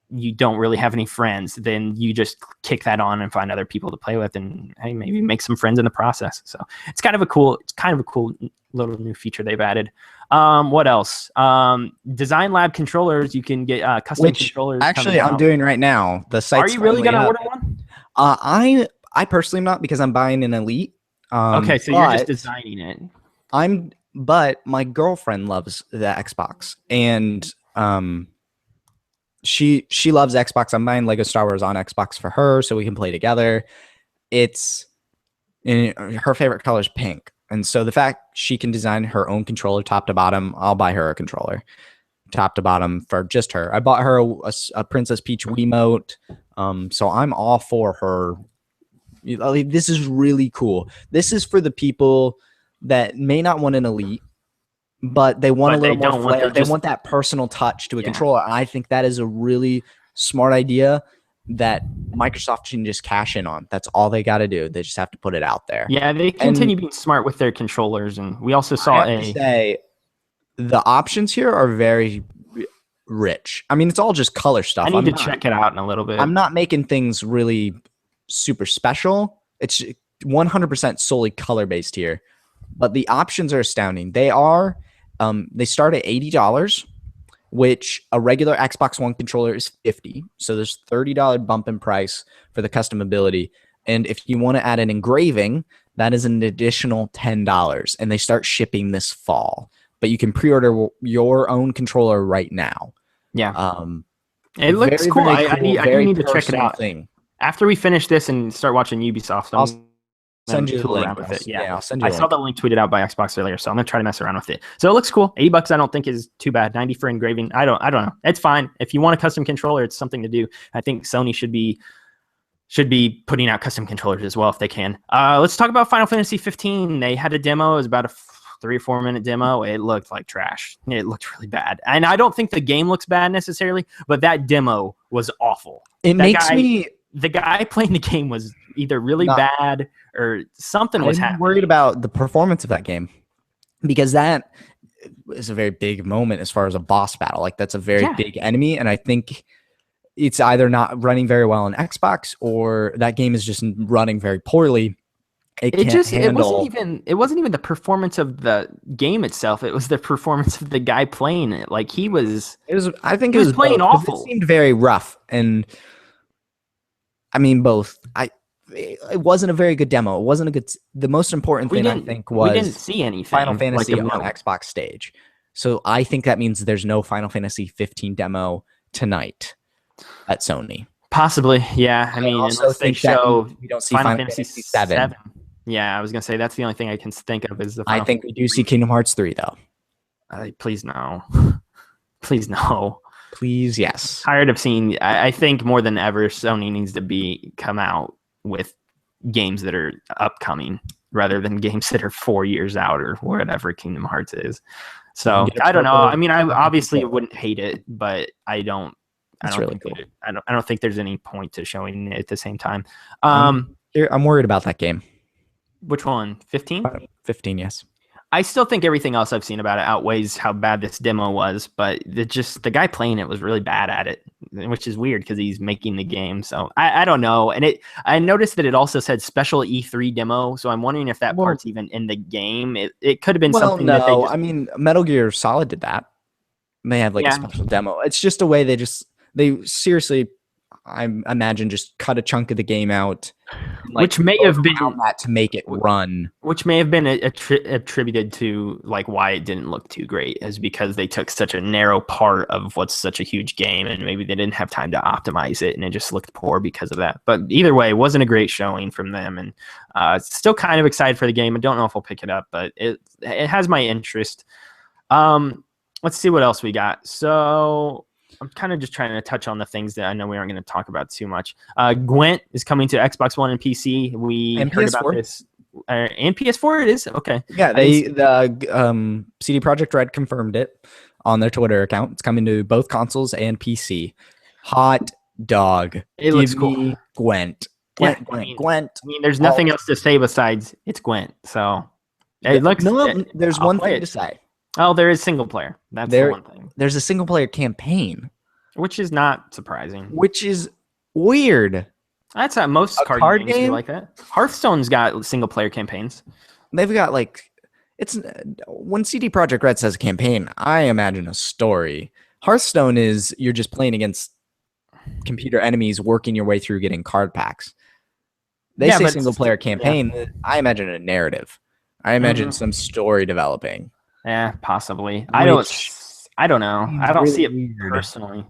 you don't really have any friends. Then you just kick that on and find other people to play with, and hey, maybe make some friends in the process. So it's kind of a cool little new feature they've added. What else? Design Lab controllers. You can get custom controllers. Actually, I'm doing right now. The site. Are you really gonna order one? I personally am not, because I'm buying an Elite. Okay, so you're just designing it. But my girlfriend loves the Xbox, and she loves Xbox. I'm buying Lego Star Wars on Xbox for her so we can play together. Her favorite color is pink. And so the fact she can design her own controller top to bottom, I'll buy her a controller top to bottom for just her. I bought her a Princess Peach Wiimote. So I'm all for her. This is really cool. This is for the people that may not want an Elite, but they want a little more flair. They want that personal touch to a controller. And I think that is a really smart idea that Microsoft can just cash in on. That's all they got to do. They just have to put it out there. Yeah, they continue being smart with their controllers, and we also saw the options here are very rich. It's all just color stuff. I need to check it out in a little bit. I'm not making things really super special. It's 100% solely color based here, but the options are astounding. They start at $80. Which a regular Xbox One controller is $50. So there's $30 bump in price for the custom ability. And if you want to add an engraving, that is an additional $10. And they start shipping this fall. But you can pre-order your own controller right now. Yeah. It looks cool. I need to check it out. After we finish this and start watching Ubisoft, I'll send you the link around with it. Yeah, I'll send you. I saw the link tweeted out by Xbox earlier, so I'm gonna try to mess around with it. So it looks cool. $80 I don't think is too bad. 90 for engraving. I don't know. It's fine. If you want a custom controller, it's something to do. I think Sony should be putting out custom controllers as well if they can. Let's talk about Final Fantasy 15. They had a demo. It was about a 3 or 4 minute demo. It looked like trash. It looked really bad. And I don't think the game looks bad necessarily, but that demo was awful. The guy playing the game was either really bad or something was happening. I'm worried about the performance of that game, because that is a very big moment as far as a boss battle. Like, that's a very big enemy, and I think it's either not running very well on Xbox or that game is just running very poorly. It wasn't even the performance of the game itself. It was the performance of the guy playing it. Like, he was playing awful. It seemed very rough, and both. It wasn't a very good demo. It wasn't a good. The most important thing, I think, was we didn't see anything Final Fantasy on Xbox stage. So I think that means there's no Final Fantasy 15 demo tonight at Sony. Possibly, yeah. Unless they show we don't see Final Fantasy 7. Yeah, I was gonna say that's the only thing I can think of is the. I think we do see Kingdom Hearts 3 though. Please no, please no. Please, yes. Tired of seeing. I think more than ever, Sony needs to come out with games that are upcoming. rather than games that are 4 years out or whatever Kingdom Hearts is. So I don't know. I mean, I obviously wouldn't hate it, but I don't really think cool. I don't think there's any point to showing it at the same time. I'm worried about that game. Which one? 15? 15, yes. I still think everything else I've seen about it outweighs how bad this demo was, but the guy playing it was really bad at it, which is weird because he's making the game. So I don't know. And I noticed that it also said special E3 demo, so I'm wondering if that part's even in the game. It could have been something that they just... I mean, Metal Gear Solid did that. They had like a special demo. It's just a way they seriously, I imagine, just cut a chunk of the game out, which may have been that to make it run, which may have been attributed to like why it didn't look too great, is because they took such a narrow part of what's such a huge game, and maybe they didn't have time to optimize it, and it just looked poor because of that. But either way, it wasn't a great showing from them, and still kind of excited for the game. I don't know if I'll pick it up, but it has my interest. Let's see what else we got. So I'm kind of just trying to touch on the things that I know we aren't going to talk about too much. Gwent is coming to Xbox One and PC. We heard about this. And PS4 it is? Okay. Yeah, CD Projekt Red confirmed it on their Twitter account. It's coming to both consoles and PC. Hot dog. It looks cool. Gwent. Gwent. I mean, there's nothing else to say besides it's Gwent. So it looks... There's one thing to say. Oh, there is single player. That's the one thing. There's a single player campaign, which is not surprising. Which is weird. That's how most card games do like that. Hearthstone's got single player campaigns. They've got when CD Projekt Red says campaign, I imagine a story. Hearthstone is you're just playing against computer enemies, working your way through getting card packs. They say single player campaign. Yeah. I imagine a narrative. I imagine some story developing. Yeah, possibly. I don't know. I don't see it personally.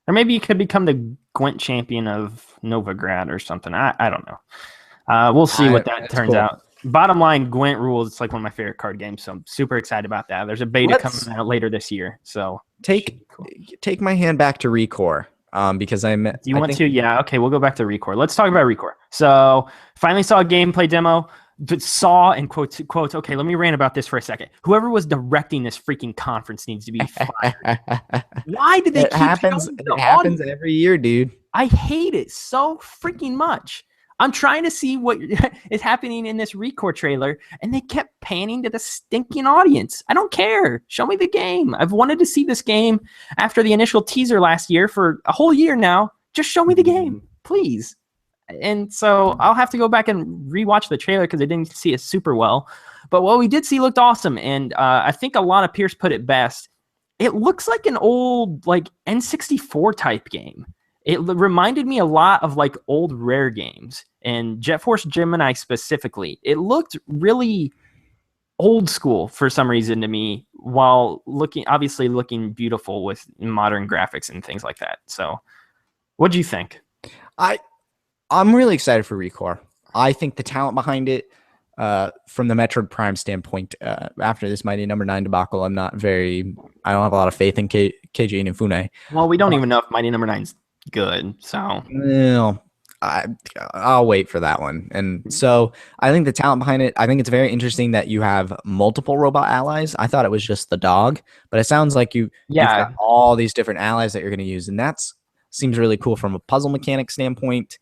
Or maybe you could become the Gwent champion of Novigrad or something. I don't know. We'll see what that turns out. Bottom line, Gwent rules. It's like one of my favorite card games, so I'm super excited about that. There's a beta coming out later this year. So take my hand back to Recore. Because you want to? Yeah. Okay, we'll go back to Recore. Let's talk about Recore. So finally saw a gameplay demo. But saw and quotes. Okay, let me rant about this for a second. Whoever was directing this freaking conference needs to be fired. Why did they? It happens every year, dude. I hate it so freaking much. I'm trying to see what is happening in this Recore trailer, and they kept panning to the stinking audience. I don't care. Show me the game. I've wanted to see this game after the initial teaser last year for a whole year now. Just show me the game, please. And so I'll have to go back and rewatch the trailer because I didn't see it super well. But what we did see looked awesome. And I think a lot of peers put it best. It looks like an old like N64 type game. It reminded me a lot of like old Rare games and Jet Force Gemini specifically. It looked really old school for some reason to me, while obviously looking beautiful with modern graphics and things like that. So what do you think? I'm really excited for Recore. I think the talent behind it, from the Metroid Prime standpoint, after this Mighty Number 9 debacle, I don't have a lot of faith in Keiji Inafune. Well, we don't even know if Mighty Number 9's good, so. No, I'll wait for that one. And so I think the talent behind it, I think it's very interesting that you have multiple robot allies. I thought it was just the dog, but it sounds like you've got all these different allies that you're going to use, and that seems really cool from a puzzle mechanic standpoint.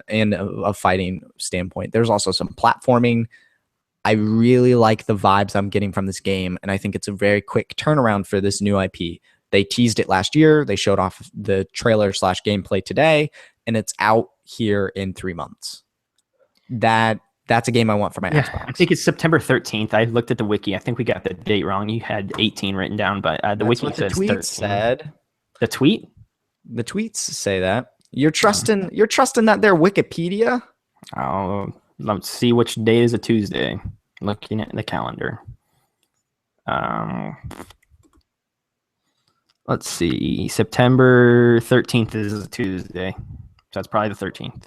And a fighting standpoint. There's also some platforming. I really like the vibes I'm getting from this game, and I think it's a very quick turnaround for this new IP. They teased it last year. They showed off the trailer / gameplay today, and it's out here in 3 months. That's a game I want for my Xbox. I think it's September 13th. I looked at the wiki. I think we got the date wrong. You had 18 written down, but the wiki says 13. Said. The tweet? The tweets say that. You're trusting that their Wikipedia? Oh, let's see which day is a Tuesday. Looking at the calendar. Let's see. September 13th is a Tuesday. So that's probably the 13th.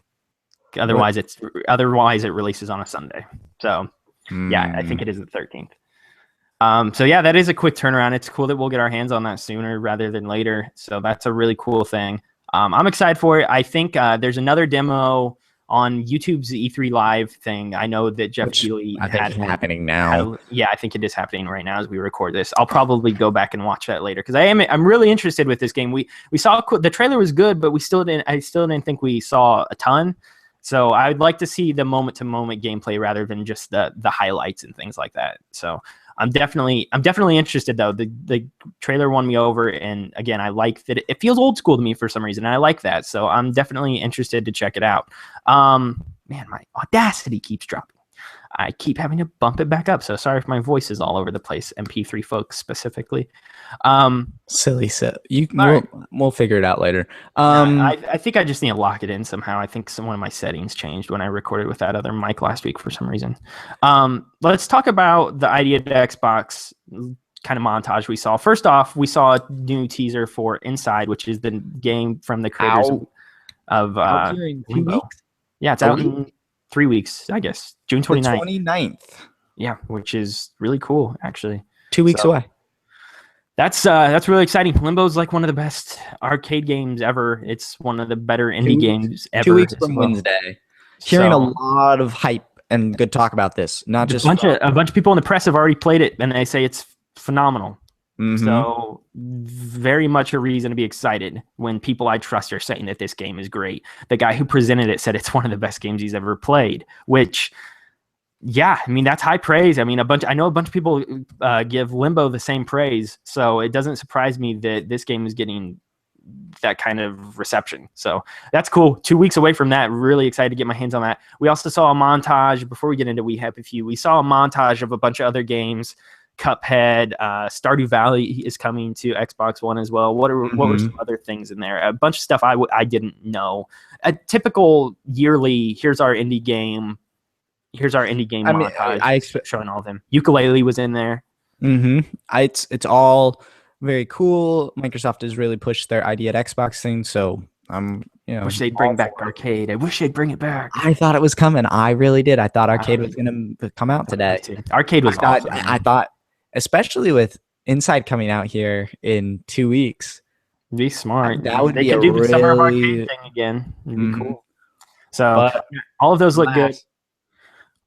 Otherwise it releases on a Sunday. So yeah, I think it is the 13th. So yeah, that is a quick turnaround. It's cool that we'll get our hands on that sooner rather than later. So that's a really cool thing. I'm excited for it. I think there's another demo on YouTube's E3 Live thing. I know that Jeff Which Keighley I think is happening now. yeah, I think it is happening right now as we record this. I'll probably go back and watch that later because I'm really interested with this game. We saw the trailer was good, but I still didn't think we saw a ton. So I'd like to see the moment to moment gameplay rather than just the highlights and things like that. So I'm definitely interested though. The trailer won me over, and again, I like that it feels old school to me for some reason. And I like that, so I'm definitely interested to check it out. Man, my Audacity keeps dropping. I keep having to bump it back up. So sorry if my voice is all over the place, MP3 folks specifically. Silly. We'll figure it out later. I think I just need to lock it in somehow. I think one of my settings changed when I recorded with that other mic last week for some reason. Let's talk about the Idea to Xbox kind of montage we saw. First off, we saw a new teaser for Inside, which is the game from the creators of in 2 Limbo. weeks? Yeah, it's out in 3 weeks, I guess. June 29th. 29th. Yeah, which is really cool, actually. 2 weeks away. That's really exciting. Limbo's like one of the best arcade games ever. It's one of the better indie games ever. 2 weeks from Wednesday. Hearing a lot of hype and good talk about this. Not just a bunch of people in the press have already played it, and they say it's phenomenal. Mm-hmm. So very much a reason to be excited when people I trust are saying that this game is great. The guy who presented it said it's one of the best games he's ever played, which, yeah, I mean, that's high praise. I mean, I know a bunch of people give Limbo the same praise, so it doesn't surprise me that this game is getting that kind of reception. So that's cool. 2 weeks away from that. Really excited to get my hands on that. We also saw a montage before we get into We Happy Few. We saw a montage of a bunch of other games. Cuphead, Stardew Valley is coming to Xbox One as well. What were some other things in there? A bunch of stuff I didn't know. A typical yearly, here's our indie game montage showing all of them. Ukulele was in there. Mm-hmm. It's all very cool. Microsoft has really pushed their Idea at Xbox thing, so wish they'd bring back arcade. I wish they'd bring it back. I thought it was coming. I really did. I thought arcade was going to come out today. Arcade was awesome. I thought, especially with Inside coming out here in 2 weeks. Be smart. That would they be could a do the summer of really arcade thing again. It'd be cool. So all of those look good.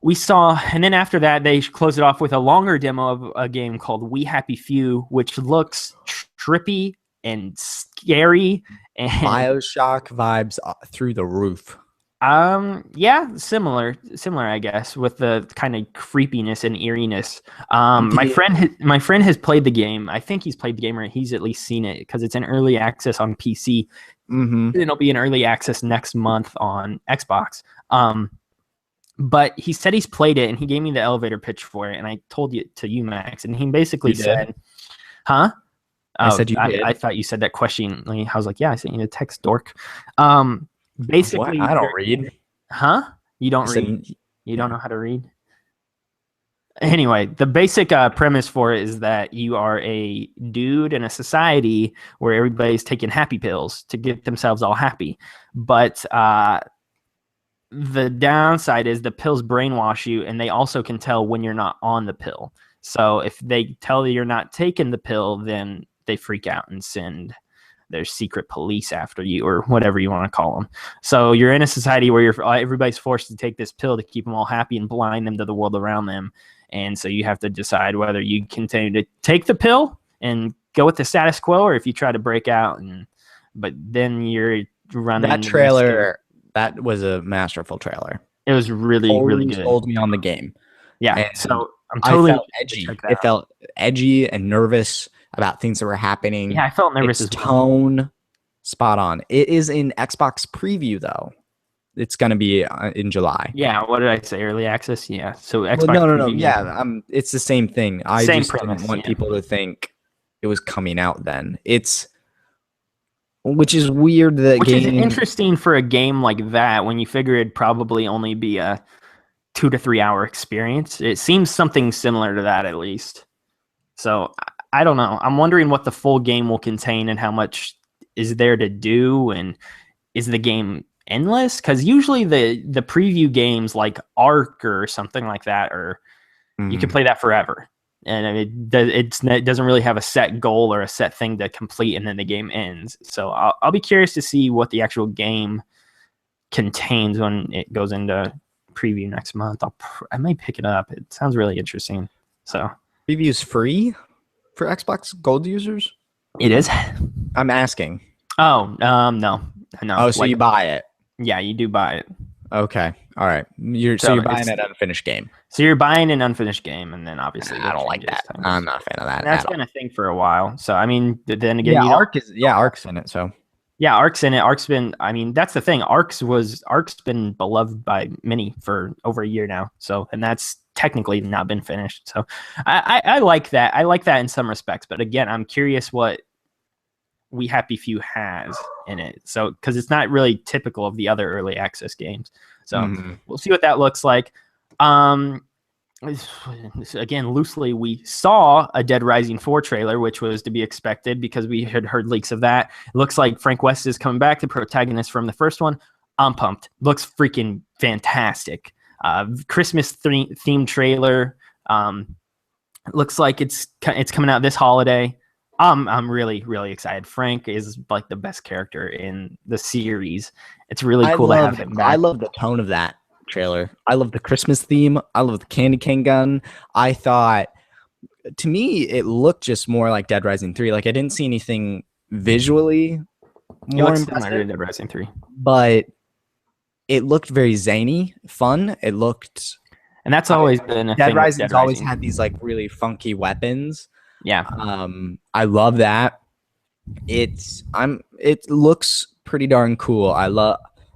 We saw, and then after that, they closed it off with a longer demo of a game called We Happy Few, which looks trippy and scary and BioShock vibes through the roof. Yeah, similar, I guess, with the kind of creepiness and eeriness. My friend has played the game. I think he's played the game, or he's at least seen it because it's in early access on PC. Mm-hmm. It'll be in early access next month on Xbox. But he said he's played it, and he gave me the elevator pitch for it, and I told you Max, and he basically said, "Huh?" I said you did. I thought you said that questioningly. I was like, "Yeah, I sent you a text, dork." Basically, what? I don't read. Huh? You don't read? You don't know how to read? Anyway, the basic premise for it is that you are a dude in a society where everybody's taking happy pills to get themselves all happy, but the downside is the pills brainwash you, and they also can tell when you're not on the pill. So if they tell you you're not taking the pill, then they freak out and send their secret police after you, or whatever you want to call them. So you're in a society where everybody's forced to take this pill to keep them all happy and blind them to the world around them. And so you have to decide whether you continue to take the pill and go with the status quo, or if you try to break out. But then you're running. That trailer. That was a masterful trailer. It was really good. Sold me on the game. Yeah, and so I'm totally edgy. It felt edgy and nervous about things that were happening. Yeah, I felt nervous as well. Tone, spot on. It is in Xbox preview though. It's going to be in July. Yeah, what did I say? Early access? Yeah. So Xbox no. Yeah, it's the same thing. I just premise, don't want people to think it was coming out then. Which is weird that Which is interesting for a game like that when you figure it'd probably only be a 2 to 3 hour experience. It seems something similar to that at least. So I don't know. I'm wondering what the full game will contain and how much is there to do, and is the game endless? Because usually the preview games like Ark or something like that, or you can play that forever. And it doesn't really have a set goal or a set thing to complete, and then the game ends. So I'll be curious to see what the actual game contains when it goes into preview next month. I might pick it up. It sounds really interesting. So Preview's free for Xbox Gold users? it is. I'm asking. Oh, no. Oh, so you buy it? Yeah, you do buy it. Okay, all right. You're buying an unfinished game. So you're buying an unfinished game, and then obviously I don't like that. I'm not a fan of that. And that's been a thing for a while. So I mean, then again, Ark's in it. So yeah, Ark's in it. Ark's been. I mean, that's the thing. Ark's been beloved by many for over a year now. So, and that's technically not been finished. So I like that. I like that in some respects. But again, I'm curious what We Happy Few has in it. So, because it's not really typical of the other early access games. So we'll see what that looks like. Again, loosely, we saw a Dead Rising 4 trailer, which was to be expected because we had heard leaks of that. It looks like Frank West is coming back, the protagonist from the first one. I'm pumped. Looks freaking fantastic. Christmas themed trailer. Looks like it's coming out this holiday. I'm really, really excited. Frank is like the best character in the series. It's really cool to have him back. I love the tone of that trailer. I love the Christmas theme. I love the candy cane gun. I thought, to me, it looked just more like Dead Rising 3. Like, I didn't see anything visually more impressive to Dead Rising 3, but it looked very zany, fun. It looked, and that's always been a Dead thing. Rising's always had these like really funky weapons. Yeah. I love that. It looks pretty darn cool.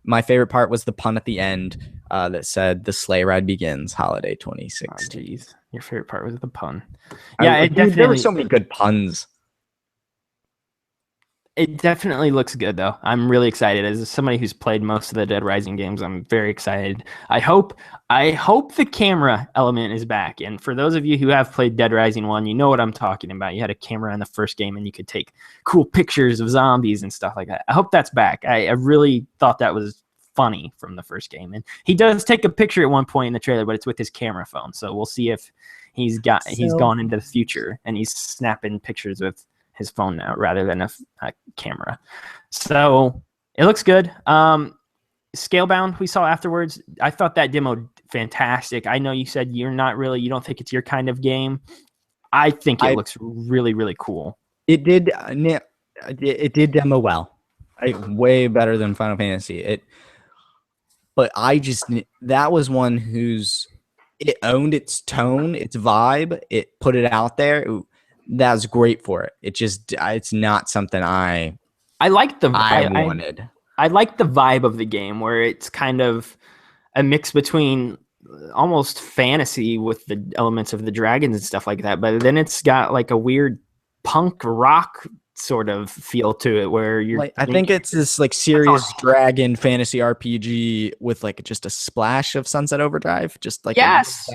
My favorite part was the pun at the end that said the sleigh ride begins holiday 2016. Jeez. Your favorite part was the pun. Yeah, there were so many good puns. It definitely looks good, though. I'm really excited. As somebody who's played most of the Dead Rising games, I'm very excited. I hope the camera element is back. And for those of you who have played Dead Rising 1, you know what I'm talking about. You had a camera in the first game, and you could take cool pictures of zombies and stuff like that. I hope that's back. I really thought that was funny from the first game. And he does take a picture at one point in the trailer, but it's with his camera phone. So we'll see if he's gone into the future, and he's snapping pictures with his phone now rather than a camera. So it looks good. Scalebound we saw afterwards. I thought that demo fantastic. I know you said you don't think it's your kind of game. I think it looks really, really cool. It did demo well. Way better than Final Fantasy. But that was one it owned its tone, its vibe. It put it out there. That was great for it. It's not something I wanted. I like the vibe of the game where it's kind of a mix between almost fantasy with the elements of the dragons and stuff like that, but then it's got like a weird punk rock sort of feel to it where I think it's this like serious dragon fantasy RPG with like just a splash of Sunset Overdrive, just like yes,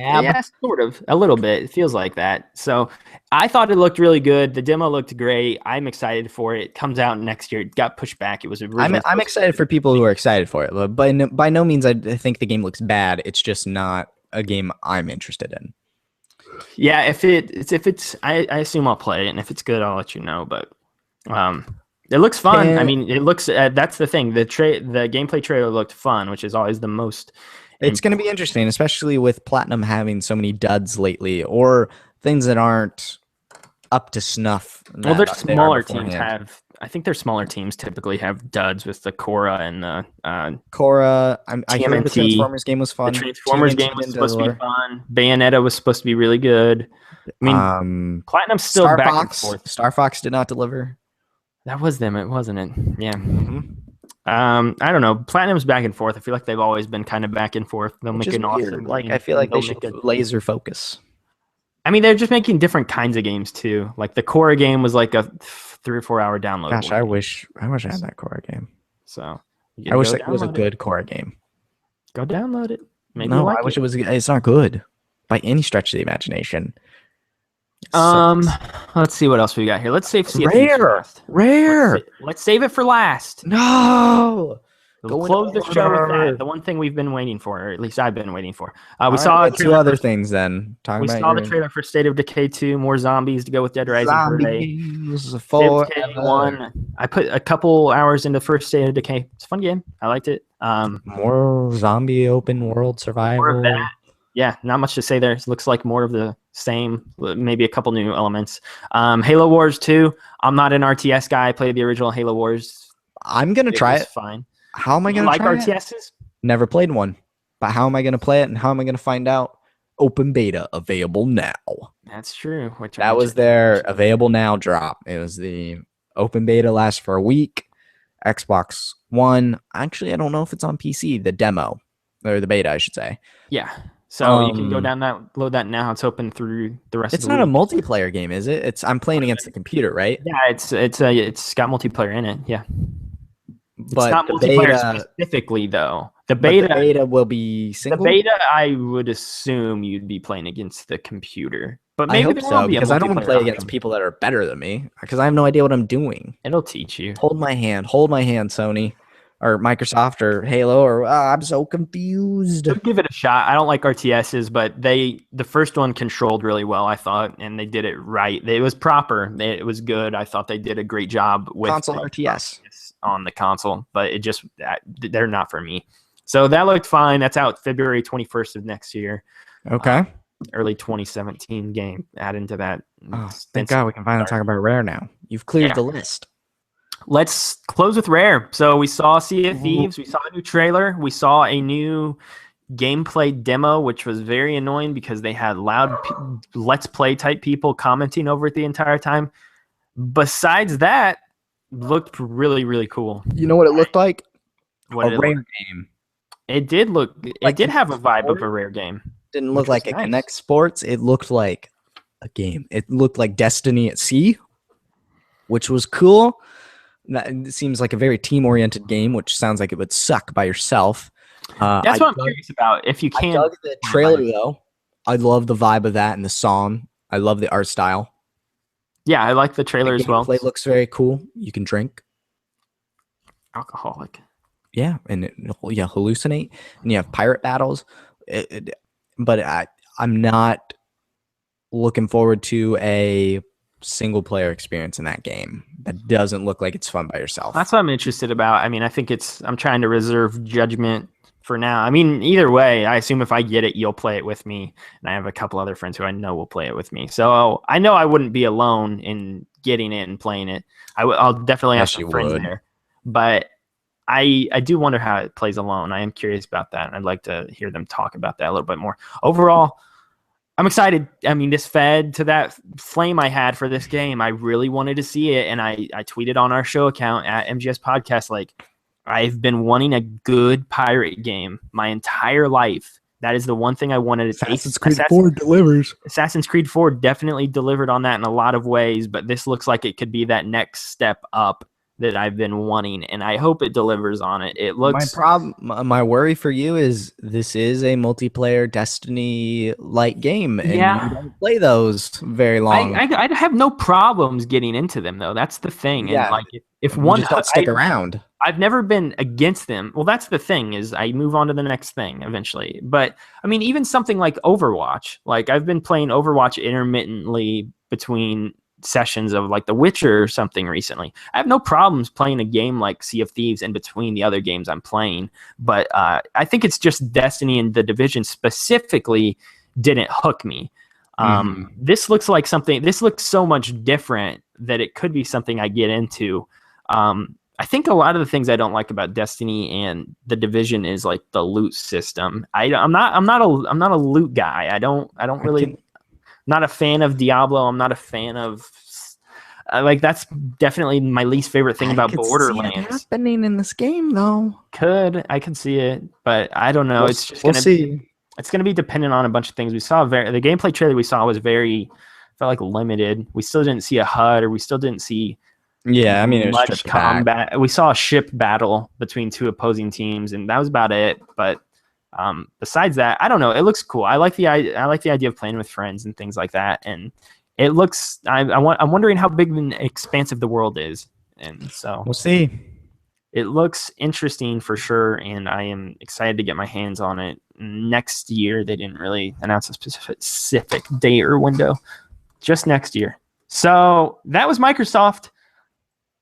sort of a little bit. It feels like that. So I thought it looked really good. The demo looked great. I'm excited for it. It comes out next year. It got pushed back. It was I'm excited for people who are excited for it, but by no means I think the game looks bad. It's just not a game I'm interested in. Yeah, if it's I assume I'll play it, and if it's good, I'll let you know. But it looks fun. I mean, it looks. That's the thing. The gameplay trailer looked fun, which is always the most. It's going to be interesting, especially with Platinum having so many duds lately, or things that aren't up to snuff. Well, their smaller teams have. I think their smaller teams typically have duds with the Korra and the Korra. I heard the Transformers game was fun. The Transformers game was supposed to be fun. Bayonetta was supposed to be really good. I mean, Platinum's still back and forth. Star Fox did not deliver. That was them, wasn't it? Yeah. Mm-hmm. I don't know. Platinum's back and forth. I feel like they've always been kind of back and forth. They'll make an awesome. Like I feel like they should laser focus. I mean, they're just making different kinds of games too. Like the Korra game was like a 3 or 4 hour download. Gosh, I wish I had that Korra game. So I wish it was a good Korra game. Go download it. Maybe I wish it was. It's not good by any stretch of the imagination. Let's see what else we got here. Let's save Rare. Let's save it for last. No. We'll close the show with that. The one thing we've been waiting for, or at least I've been waiting for. We saw two other things then. We saw the trailer for State of Decay 2, more zombies to go with Dead Rising. Zombies State of Decay 1. I put a couple hours into first State of Decay. It's a fun game. I liked it. More zombie open world survival. More of that. Yeah, not much to say there. It looks like more of the same, maybe a couple new elements. Halo Wars 2. I'm not an RTS guy. I played the original Halo Wars. I'm going to try it. Fine. How am I going to try RTSs? Never played one. But how am I going to play it and how am I going to find out? Open beta available now. That's true. That was their available now drop. It was the open beta lasts for a week. Xbox One. Actually, I don't know if it's on PC, the demo or the beta, I should say. Yeah. So you can go down that, load that now. It's open through the rest of the week. It's not a multiplayer game, is it? I'm playing against the computer, right? Yeah, it's got multiplayer in it. Yeah. But it's not multiplayer specifically, though. The beta will be single. The beta, I would assume you'd be playing against the computer. But maybe I hope so, because I don't want to play against people that are better than me, because I have no idea what I'm doing. It'll teach you. Hold my hand, Sony, or Microsoft, or Halo, or I'm so confused. I'll give it a shot. I don't like RTSs, but the first one controlled really well, I thought, and they did it right. It was proper. It was good. I thought they did a great job with console RTS on the console, but they're not for me. So that looked fine. That's out February 21st of next year. Okay. Early 2017 game. Add into that. Thank God we can finally talk about Rare now. You've cleared the list. Let's close with Rare. So we saw Sea of Thieves. We saw a new trailer. We saw a new gameplay demo, which was very annoying because they had loud Let's Play type people commenting over it the entire time. Besides that, looked really, really cool. You know what it looked like? A Rare game. It did look. It did have a vibe of a Rare game. Didn't look like a Connect Sports. It looked like a game. It looked like Destiny at Sea, which was cool. It seems like a very team-oriented game, which sounds like it would suck by yourself. That's what I'm curious about. If you can, I dug the trailer though. I love the vibe of that and the song. I love the art style. Yeah, I like the trailer as well. The gameplay looks very cool. You can drink. Alcoholic. Yeah, and hallucinate, and you have pirate battles. But I'm not looking forward to a single player experience in that game. That doesn't look like it's fun by yourself. That's what I'm interested about. I mean, I think I'm trying to reserve judgment for now. I mean, either way, I assume if I get it, you'll play it with me. And I have a couple other friends who I know will play it with me. So I know I wouldn't be alone in getting it and playing it. I'll definitely have some friends there. But I do wonder how it plays alone. I am curious about that. And I'd like to hear them talk about that a little bit more. Overall, I'm excited. I mean, this fed to that flame I had for this game. I really wanted to see it. And I tweeted on our show account at MGS Podcast, like, I've been wanting a good pirate game my entire life. That is the one thing I wanted. Assassin's Creed 4 delivers. Assassin's Creed 4 definitely delivered on that in a lot of ways, but this looks like it could be that next step up that I've been wanting, and I hope it delivers on it. It looks. My worry for you is this is a multiplayer Destiny-like game, and you don't play those very long. I have no problems getting into them, though. That's the thing. Yeah. And like, if one just don't stick around. I've never been against them. Well, that's the thing, is I move on to the next thing eventually. But I mean, even something like Overwatch. Like, I've been playing Overwatch intermittently between sessions of like The Witcher or something recently. I have no problems playing a game like Sea of Thieves in between the other games I'm playing, but I think it's just Destiny and The Division specifically didn't hook me. This looks like something. This looks so much different that it could be something I get into. I think a lot of the things I don't like about Destiny and The Division is like the loot system. I'm not a loot guy. I don't really. Not a fan of Diablo. I'm not a fan of like, that's definitely my least favorite thing about Borderlands. See it happening in this game, though. I could see it, but I don't know. It's just it's gonna be dependent on a bunch of things. We saw the gameplay trailer we saw was felt like limited. We still didn't see a HUD, or we still didn't see it was much combat. We saw a ship battle between two opposing teams, and that was about it. But besides that, I don't know. It looks cool. I like the idea of playing with friends and things like that. And it looks. I'm wondering how big and expansive the world is. And so we'll see. it looks interesting for sure, and I am excited to get my hands on it next year. They didn't really announce a specific date or window, just next year. So that was Microsoft.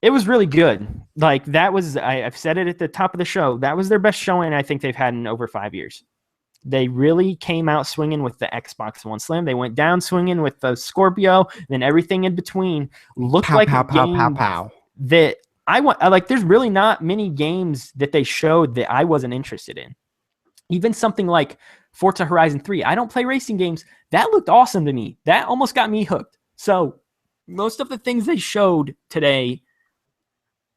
It was really good. Like, that was, I've said it at the top of the show, that was their best showing I think they've had in over 5 years. They really came out swinging with the Xbox One Slim. They went down swinging with the Scorpio, and then everything in between looked like a game that I want. Like, there's really not many games that they showed that I wasn't interested in. Even something like Forza Horizon 3. I don't play racing games. That looked awesome to me. That almost got me hooked. So most of the things they showed today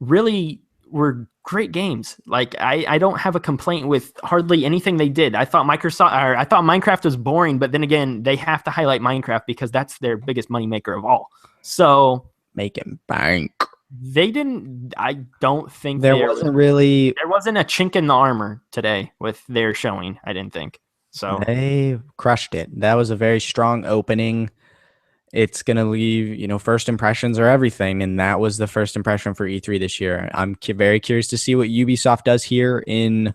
really were great games. Like, I don't have a complaint with hardly anything they did. I thought Minecraft was boring, but then again, they have to highlight Minecraft because that's their biggest moneymaker of all. So making bank. They didn't. I don't think there wasn't a chink in the armor today with their showing. I didn't think so. They crushed it. That was a very strong opening. It's going to leave, first impressions are everything. And that was the first impression for E3 this year. I'm very curious to see what Ubisoft does here in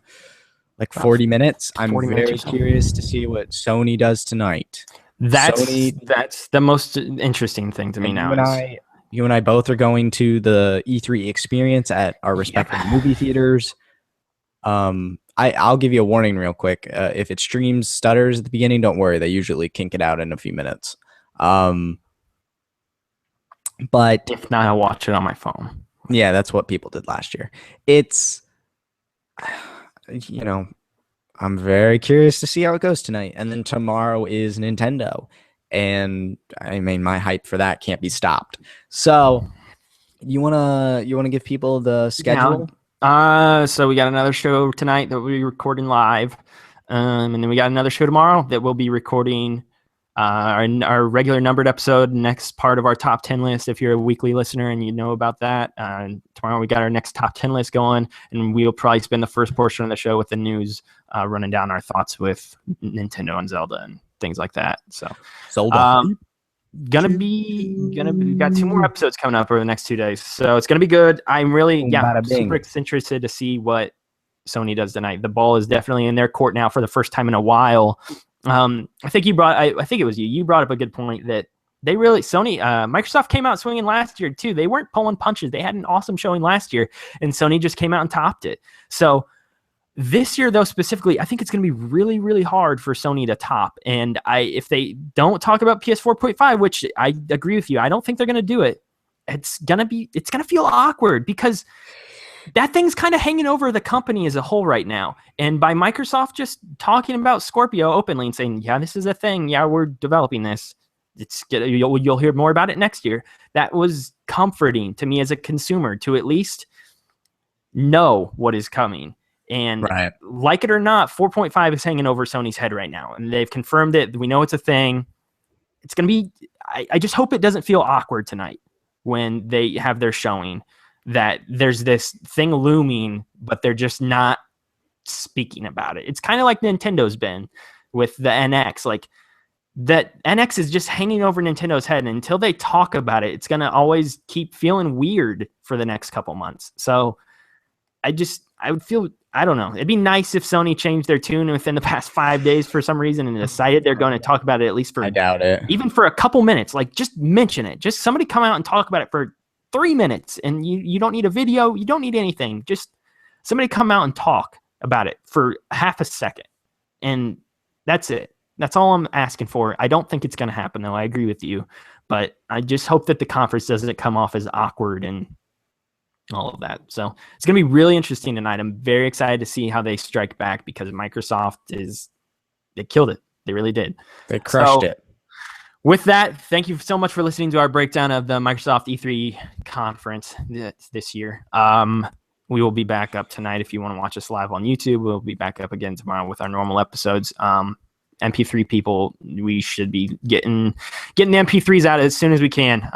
like 40 minutes. I'm very curious to see what Sony does tonight. That's the most interesting thing to me now. You and I both are going to the E3 experience at our respective movie theaters. I'll give you a warning real quick. If it streams stutters at the beginning, don't worry. They usually kink it out in a few minutes. But if not, I'll watch it on my phone. Yeah, that's what people did last year. It's, I'm very curious to see how it goes tonight. And then tomorrow is Nintendo. And I mean, my hype for that can't be stopped. So you wanna give people the schedule? So we got another show tonight that we'll be recording live. And then we got another show tomorrow that we'll be recording our regular numbered episode, next part of our top 10 list. If you're a weekly listener and you know about that, tomorrow we got our next top 10 list going, and we'll probably spend the first portion of the show with the news, running down our thoughts with Nintendo and Zelda and things like that. So Zelda. We got 2 more episodes coming up over the next 2 days, so it's gonna be good. I'm really super interested to see what Sony does tonight. The ball is definitely in their court now for the first time in a while. I think it was you brought up a good point that Microsoft came out swinging last year too. They weren't pulling punches. They had an awesome showing last year, and Sony just came out and topped it. So this year, though, specifically, I think it's going to be really, really hard for Sony to top. And if they don't talk about PS4.5, which I agree with you, I don't think they're going to do it. It's going to feel awkward because that thing's kind of hanging over the company as a whole right now. And by Microsoft just talking about Scorpio openly and saying, yeah, this is a thing. Yeah, we're developing this. You'll hear more about it next year. That was comforting to me as a consumer to at least know what is coming. And like it or not, 4.5 is hanging over Sony's head right now. And they've confirmed it. We know it's a thing. It's going to be, I just hope it doesn't feel awkward tonight when they have their showing, that there's this thing looming, but they're just not speaking about it. It's kind of like Nintendo's been with the NX. Like, that NX is just hanging over Nintendo's head. And until they talk about it, it's going to always keep feeling weird for the next couple months. So I would feel, I don't know. It'd be nice if Sony changed their tune within the past 5 days for some reason and decided they're going to talk about it at least for, I doubt it, even for a couple minutes. Like, just mention it. Just somebody come out and talk about it for 3 minutes, and you don't need a video. You don't need anything. Just somebody come out and talk about it for half a second. And that's it. That's all I'm asking for. I don't think it's going to happen, though. I agree with you. But I just hope that the conference doesn't come off as awkward and all of that. So it's going to be really interesting tonight. I'm very excited to see how they strike back because Microsoft they killed it. They really did. They crushed it. With that, thank you so much for listening to our breakdown of the Microsoft E3 conference this year. We will be back up tonight if you want to watch us live on YouTube. We'll be back up again tomorrow with our normal episodes. MP3 people, we should be getting the MP3s out as soon as we can.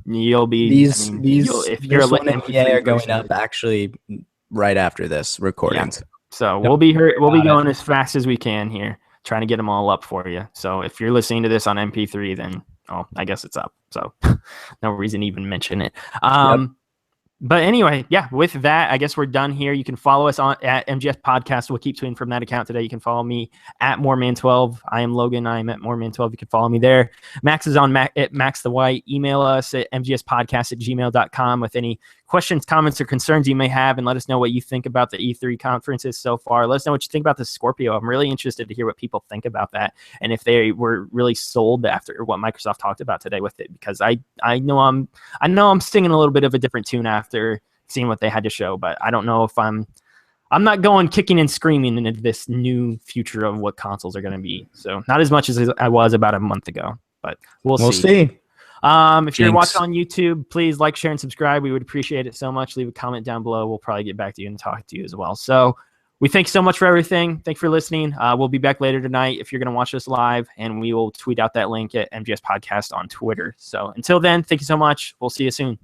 You'll be if you're a MP3 are going up actually right after this recording. Yeah. So we'll be going as fast as we can here, trying to get them all up for you. So if you're listening to this on MP3, then I guess it's up. So no reason to even mention it. But anyway, yeah, with that, I guess we're done here. You can follow us on at MGS Podcast. We'll keep tweeting from that account today. You can follow me at Moreman12. I am Logan. I am at Moreman12. You can follow me there. Max is on at Max the White. Email us at mgspodcast@gmail.com with any questions, comments, or concerns you may have, and let us know what you think about the E3 conferences so far. Let us know what you think about the Scorpio. I'm really interested to hear what people think about that, and if they were really sold after what Microsoft talked about today with it, because I know I'm singing a little bit of a different tune after seeing what they had to show, but I don't know if I'm not going kicking and screaming into this new future of what consoles are going to be. So not as much as I was about a month ago, but we'll see. If you're watching on YouTube, please like, share, and subscribe. We would appreciate it so much. Leave a comment down below. We'll probably get back to you and talk to you as well. So we thank you so much for everything. Thank you for listening. We'll be back later tonight if you're going to watch us live, and we will tweet out that link at MGS Podcast on Twitter. So until then, thank you so much. We'll see you soon.